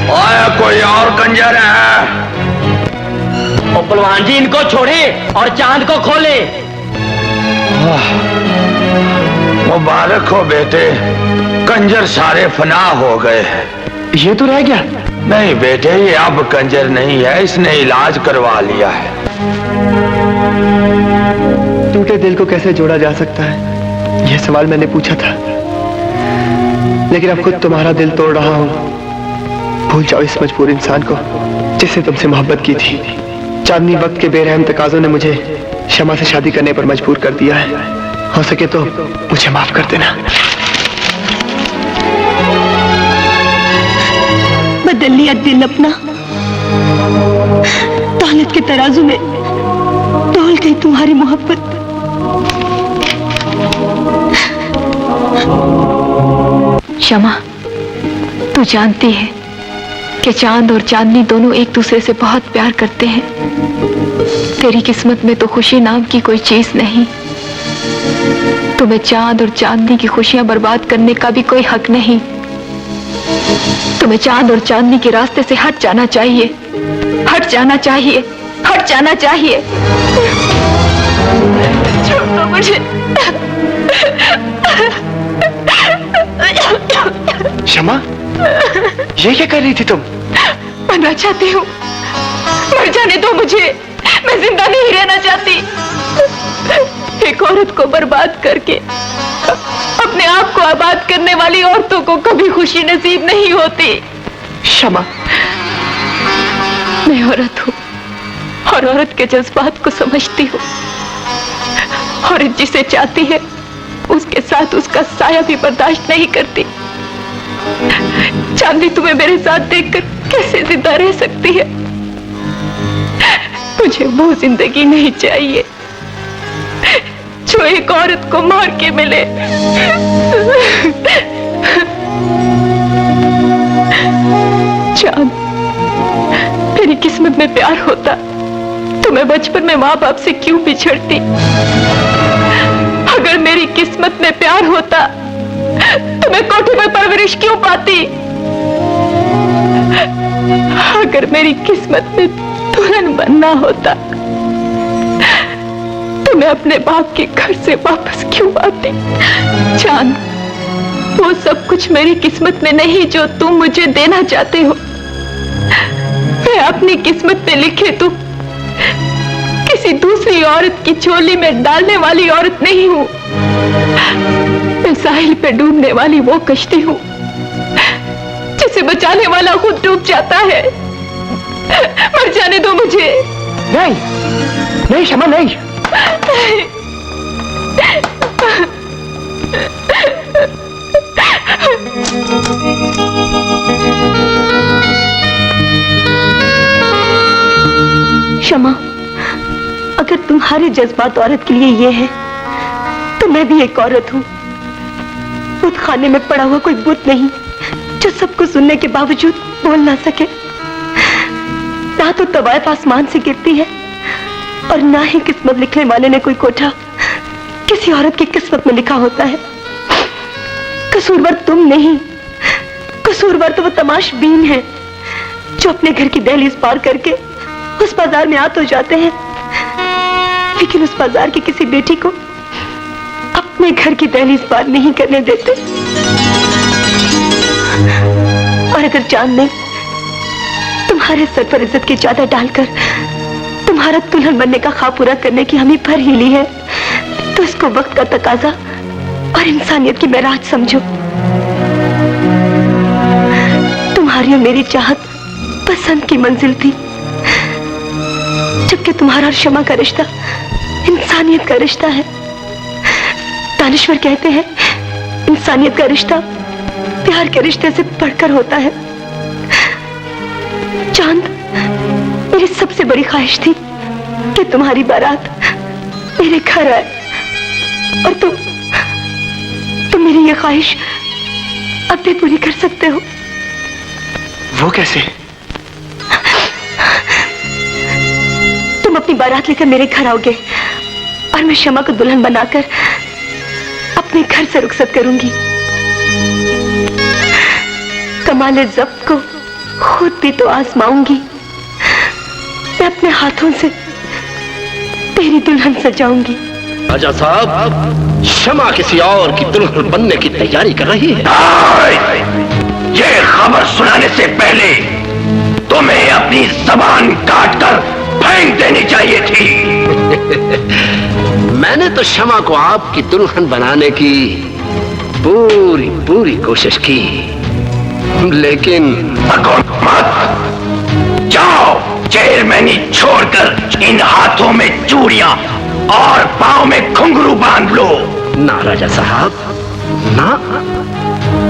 ओए, कोई और कंजर है? ओ पहलवान जी, इनको छोड़े और चांद को खोले। मुबारक हो बेटे, कंजर सारे फना हो गए हैं। ये तो रह गया। नहीं बेटे, ये अब कंजर नहीं है, इसने इलाज करवा लिया है। टूटे दिल को कैसे जोड़ा जा सकता है, यह सवाल मैंने पूछा था, लेकिन अब खुद तुम्हारा दिल तोड़ रहा हूं। भूल जाओ इस मजबूर इंसान को जिससे तुमसे मोहब्बत की थी। चांदनी वक्त के बेरहम तकाजों ने मुझे शमा से शादी करने पर मजबूर कर दिया है। हो सके तो मुझे माफ कर देना। बदल लिया दिल अपना, दौलत के तराजू में तोल गई तुम्हारी मोहब्बत। शमा, तू जानती है कि चांद और चांदनी दोनों एक दूसरे से बहुत प्यार करते हैं। तेरी किस्मत में तो खुशी नाम की कोई चीज नहीं। तुम्हें चांद और चांदनी की खुशियां बर्बाद करने का भी कोई हक नहीं। तुम्हें चांद और चांदनी के रास्ते से हट जाना चाहिए, हट जाना चाहिए, हट जाना चाहिए। छोड़ दो मुझे। शमा, ये क्या कर रही थी तुम? मरना चाहती हूँ, मर जाने दो मुझे, मैं जिंदा नहीं रहना चाहती। एक औरत को बर्बाद करके अपने आप को आबाद करने वाली औरतों को कभी खुशी नसीब नहीं होती। शमा, मैं औरत हूँ और औरत के जज्बात को समझती हूँ। औरत जिसे चाहती है उसके साथ उसका साया भी बर्दाश्त नहीं करती। चांदनी तुम्हें मेरे साथ देखकर कैसे जिंदा रह सकती है? मुझे वो जिंदगी नहीं चाहिए जो एक औरत को मार के मिले। चांद, मेरी किस्मत में प्यार होता तो मैं बचपन में माँ बाप से क्यों बिछड़ती? अगर मेरी किस्मत में प्यार होता तो मैं कोठी में परवरिश क्यों पाती? अगर मेरी किस्मत में दुल्हन बनना होता तो मैं अपने बाप के घर से वापस क्यों आती? चांद, वो सब कुछ मेरी किस्मत में नहीं जो तुम मुझे देना चाहते हो। मैं अपनी किस्मत में लिखे तो किसी दूसरी औरत की झोली में डालने वाली औरत नहीं हूं। मैं साहिल पे डूबने वाली वो कश्ती हूं जिसे बचाने वाला खुद डूब जाता है। मर जाने दो मुझे। नहीं, नहीं शमा, नहीं। शमा, अगर तुम्हारे जज्बात औरत के लिए ये है तो मैं भी एक औरत हूँ। बुत खाने में पड़ा हुआ कोई बुत नहीं जो सबको सुनने के बावजूद बोल ना सके। ना तो तवायफ आसमान से गिरती है और ना ही किस्मत लिखने वाले ने कोई कोठा किसी औरत की किस्मत में लिखा होता है। कसूरवर तुम नहीं, कसूरवर तो वो तमाशबीन है जो अपने घर की दहलीज पार करके उस बाजार में आ तो जाते हैं, लेकिन उस बाजार की किसी बेटी को अपने घर की दहलीज पार नहीं करने देते। और अगर चांद ने तुम्हारे सर पर इज्जत की चादर डालकर तुम्हारा दुल्हन बनने का ख्वाब पूरा करने की हमें भर ही ली है तो इसको वक्त का तकाजा और इंसानियत की महराज समझो। तुम्हारी और मेरी चाहत पसंद की मंजिल थी, जबकि तुम्हारा और शमा का रिश्ता इंसानियत का रिश्ता है। दानिश्वर कहते हैं इंसानियत का रिश्ता प्यार के रिश्ते से बढ़कर होता है। चांद, मेरी सबसे बड़ी ख्वाहिश थी कि तुम्हारी बारात मेरे घर आए और तुम मेरी ये ख्वाहिश अब भी पूरी कर सकते हो। वो कैसे? तुम अपनी बारात लेकर मेरे घर आओगे और मैं शमा को दुल्हन बनाकर अपने घर से रुखसत करूंगी। कमाले ज़ब्त को खुद भी तो आजमाऊंगी। मैं अपने हाथों से तेरी दुल्हन सजाऊंगी। राजा साहब, शमा किसी और की दुल्हन बनने की तैयारी कर रही है। ये खबर सुनाने से पहले तुम्हें अपनी जबान काटकर फेंक देनी चाहिए थी। मैंने तो शमा को आपकी दुल्हन बनाने की पूरी पूरी कोशिश की, लेकिन मत जाओ, चेयरमैनी छोड़कर इन हाथों में चूड़ियां और पांव में घुंघरू बांध लो। ना राजा साहब, ना,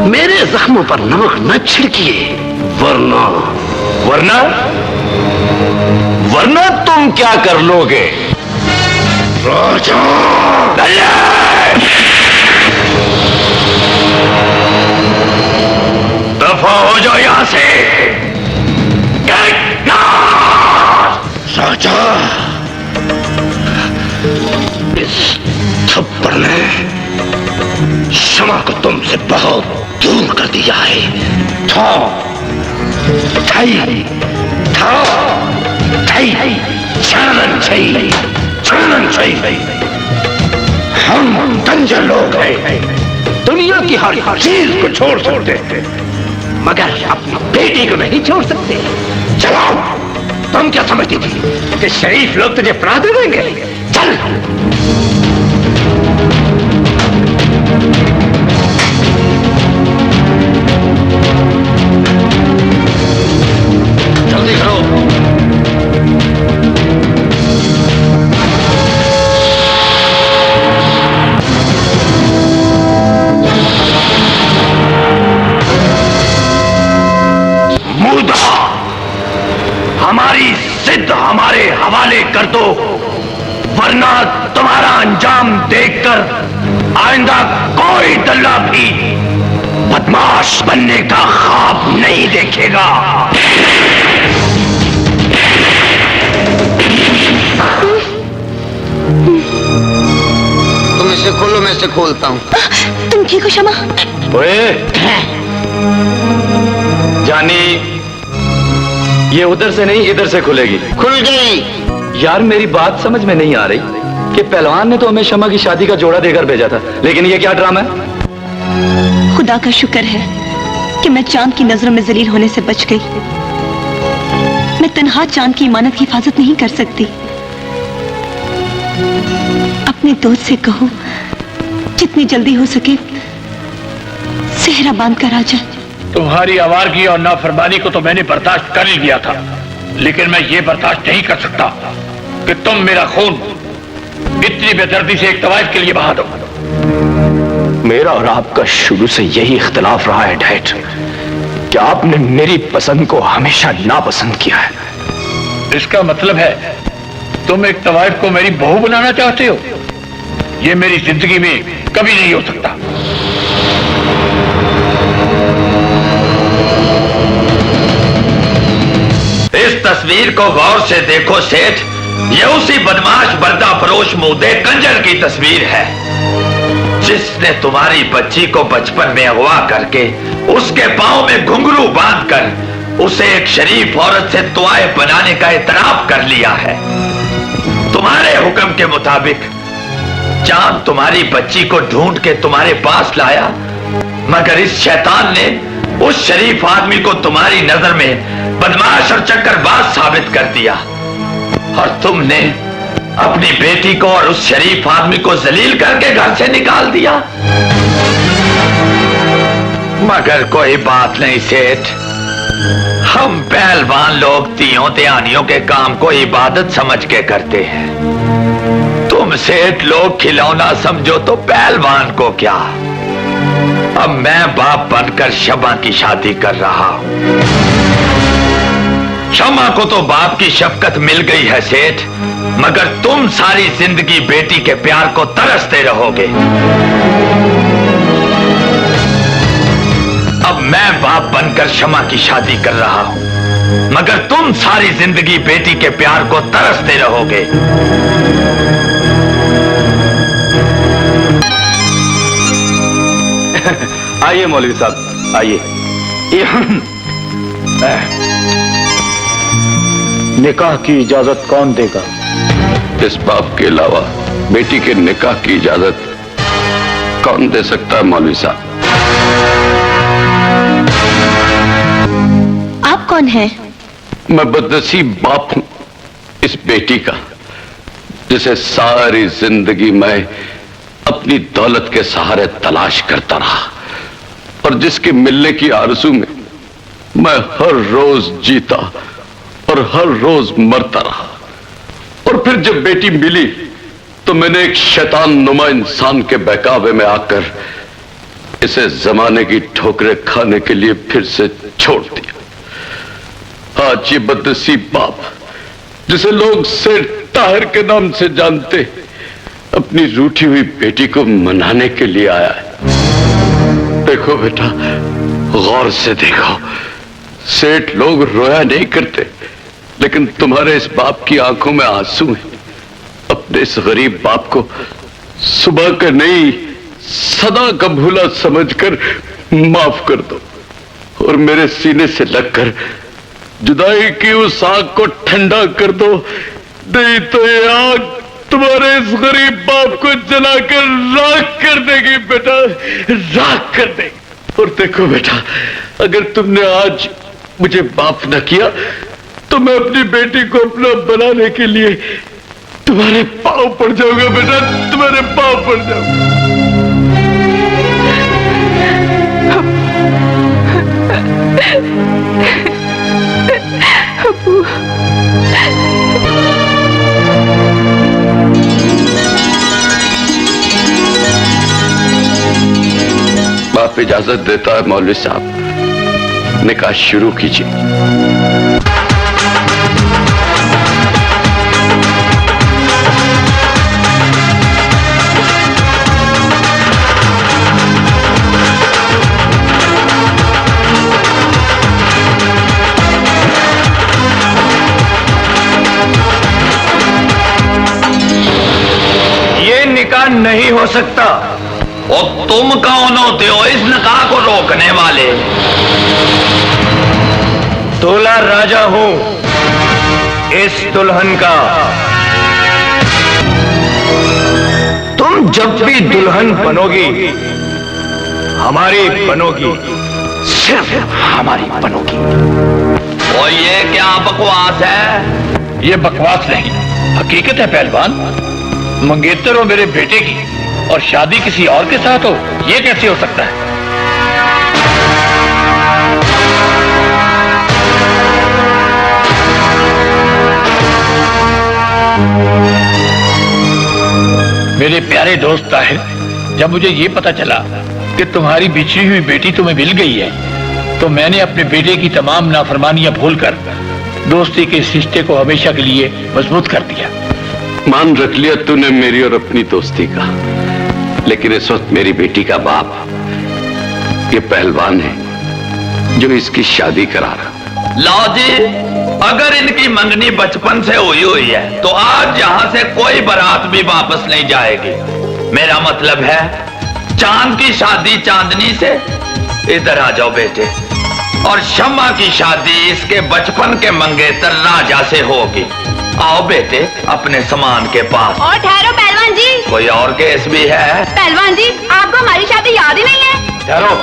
मेरे जख्मों पर नमक न छिड़किए, वरना वरना वरना तुम क्या कर लोगे? राजा दफा हो जाओ यहां से। राजा, इस थप्पड़ ने शमा को तुमसे बहुत दूर कर दिया है। था छानन चाहिए। हम कंजर लोग हैं, दुनिया की हर चीज को छोड़ सकते हैं, मगर अपनी बेटी को नहीं छोड़ सकते। चलो, तुम क्या समझती थी कि शरीफ लोग तुझे पनाह दे देंगे? चल। जल्दी करो। हमारी जिद हमारे हवाले कर दो, वरना तुम्हारा अंजाम देखकर आइंदा कोई दल्ला भी बदमाश बनने का ख्वाब नहीं देखेगा। तुम इसे खोलो, मैं इसे खोलता हूँ। तुम ठीक हो शमा? ओए, जानी ये उधर से नहीं इधर से खुलेगी। खुल गई। यार मेरी बात समझ में नहीं आ रही कि पहलवान ने तो हमें शमा की शादी का जोड़ा देकर भेजा था, लेकिन ये क्या ड्रामा है? खुदा का शुक्र है कि मैं चांद की नजरों में जलील होने से बच गई। मैं तन्हा चांद की इमानत की हिफाजत नहीं कर सकती। अपने दोस्त से कहो जितनी जल्दी हो सके सेहरा बांध कर आ जाए। तुम्हारी आवारगी और नाफरमानी को तो मैंने बर्दाश्त कर ही लिया था, लेकिन मैं ये बर्दाश्त नहीं कर सकता कि तुम मेरा खून इतनी बेदर्दी से एक तवाइफ के लिए बहा दो। मेरा और आपका शुरू से यही इख्तिलाफ रहा है डैड, कि आपने मेरी पसंद को हमेशा नापसंद किया है। इसका मतलब है तुम एक तवाइफ को मेरी बहू बनाना चाहते हो? ये मेरी जिंदगी में कभी नहीं हो सकता। इस तस्वीर को गौर से देखो सेठ, ये उसी बदमाश बर्दा फरोश मुद्दे कंजर की तस्वीर है जिसने तुम्हारी बच्ची को बचपन में अगवा करके उसके पांव में घुंघरू बांधकर उसे एक शरीफ औरत से तुआए बनाने का इतराफ कर लिया है। तुम्हारे हुक्म के मुताबिक चांद तुम्हारी बच्ची को ढूंढ के तुम्हारे पास लाया, मगर इस शैतान ने उस शरीफ आदमी को तुम्हारी नजर में बदमाश और चक्करबाज साबित कर दिया, और तुमने अपनी बेटी को और उस शरीफ आदमी को जलील करके घर से निकाल दिया। मगर कोई बात नहीं सेठ, हम पहलवान लोग तियों त्यानियों के काम को इबादत समझ के करते हैं। तुम सेठ लोग खिलौना समझो तो पहलवान को क्या। अब मैं बाप बनकर शमा की शादी कर रहा हूं। शमा को तो बाप की शफकत मिल गई है सेठ, मगर तुम सारी जिंदगी बेटी के प्यार को तरसते रहोगे। अब मैं बाप बनकर शमा की शादी कर रहा हूं, मगर तुम सारी जिंदगी बेटी के प्यार को तरसते रहोगे। आइए मौलवी साहब, आइए। निकाह की इजाजत कौन देगा? इस बाप के अलावा बेटी के निकाह की इजाजत कौन दे सकता है मौलवी साहब? आप कौन हैं? मैं बदनसीब बाप हूं इस बेटी का, जिसे सारी जिंदगी मैं अपनी दौलत के सहारे तलाश करता रहा और जिसके मिलने की आरज़ू में मैं हर रोज जीता और हर रोज मरता रहा। और फिर जब बेटी मिली तो मैंने एक शैतान नुमा इंसान के बहकावे में आकर इसे जमाने की ठोकरें खाने के लिए फिर से छोड़ दिया। आज ये बदनसीब बाप, जिसे लोग सेठ ताहिर के नाम से जानते, अपनी रूठी हुई बेटी को मनाने के लिए आया है। देखो बेटा, गौर से देखो, सेठ लोग रोया नहीं करते, लेकिन तुम्हारे इस बाप की आंखों में आंसू हैं। अपने इस गरीब बाप को सुबह का नहीं सदा का भूला समझकर माफ कर दो और मेरे सीने से लगकर जुदाई की उस आग को ठंडा कर दो, नहीं तो ये आग तुम्हारे इस गरीब बाप को जलाकर राख कर देगी बेटा, राख कर देगी। और देखो बेटा, अगर तुमने आज मुझे माफ न किया तो मैं अपनी बेटी को अपना बनाने के लिए तुम्हारे पांव पड़ जाऊंगा बेटा, तुम्हारे पांव पड़ जाऊंगा। बाप इजाजत देता है मौलवी साहब, निकाह शुरू कीजिए। ये निकाह नहीं हो सकता। और तुम कौन होते हो इस निकाह को रोकने वाले? दूल्हा राजा हूं इस दुल्हन का। तुम जब भी दुल्हन बनोगी हमारी बनोगी, सिर्फ हमारी बनोगी। और ये क्या बकवास है? ये बकवास नहीं, हकीकत है पहलवान। मंगेतर हो मेरे बेटे की और शादी किसी और के साथ हो, ये कैसे हो सकता है? मेरे प्यारे दोस्त ताहिर, जब मुझे ये पता चला कि तुम्हारी बिछड़ी हुई बेटी तुम्हें मिल गई है, तो मैंने अपने बेटे की तमाम नाफरमानियां भूलकर दोस्ती के इस रिश्ते को हमेशा के लिए मजबूत कर दिया। मान रख लिया तूने मेरी और अपनी दोस्ती का, लेकिन इस वक्त मेरी बेटी का बाप ये पहलवान है जो इसकी शादी करा रहा। लाओ जी, अगर इनकी मंगनी बचपन से हुई है तो आज यहां से कोई बारात भी वापस नहीं जाएगी। मेरा मतलब है चांद की शादी चांदनी से। इधर आ जाओ बेटे। और शम्मा की शादी इसके बचपन के मंगेतर राजा से होगी। आओ बेटे अपने सामान के पास। और ठहरो पहलवान जी, कोई और केस भी है? पहलवान जी आपको हमारी शादी याद ही नहीं है? ठहरो।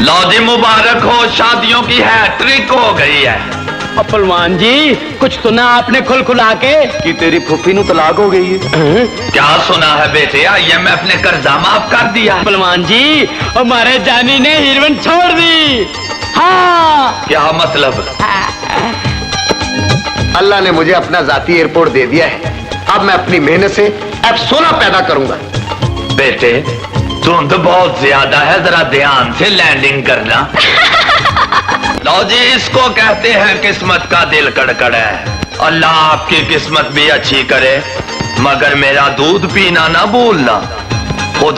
लो जी, मुबारक हो, शादियों की हैट्रिक हो गई है। पहलवान जी कुछ सुना आपने खुल खुला के कि तेरी फुफी नु तलाक हो गई है? क्या सुना है बेटे? ये मैं अपने कर्जा माफ कर दिया। पहलवान जी हमारे जानी ने हीरोइन छोड़ दी। हाँ। क्या मतलब? अल्लाह ने मुझे अपना जाती एयरपोर्ट दे दिया है। अब मैं अपनी मेहनत से अब सोना पैदा करूंगा। बेटे धुंध बहुत ज्यादा है, जरा ध्यान से लैंडिंग करना। लो जी, इसको कहते हैं किस्मत का दिल कड़कड़ है। अल्लाह आपकी किस्मत भी अच्छी करे, मगर मेरा दूध पीना ना भूलना। खुदा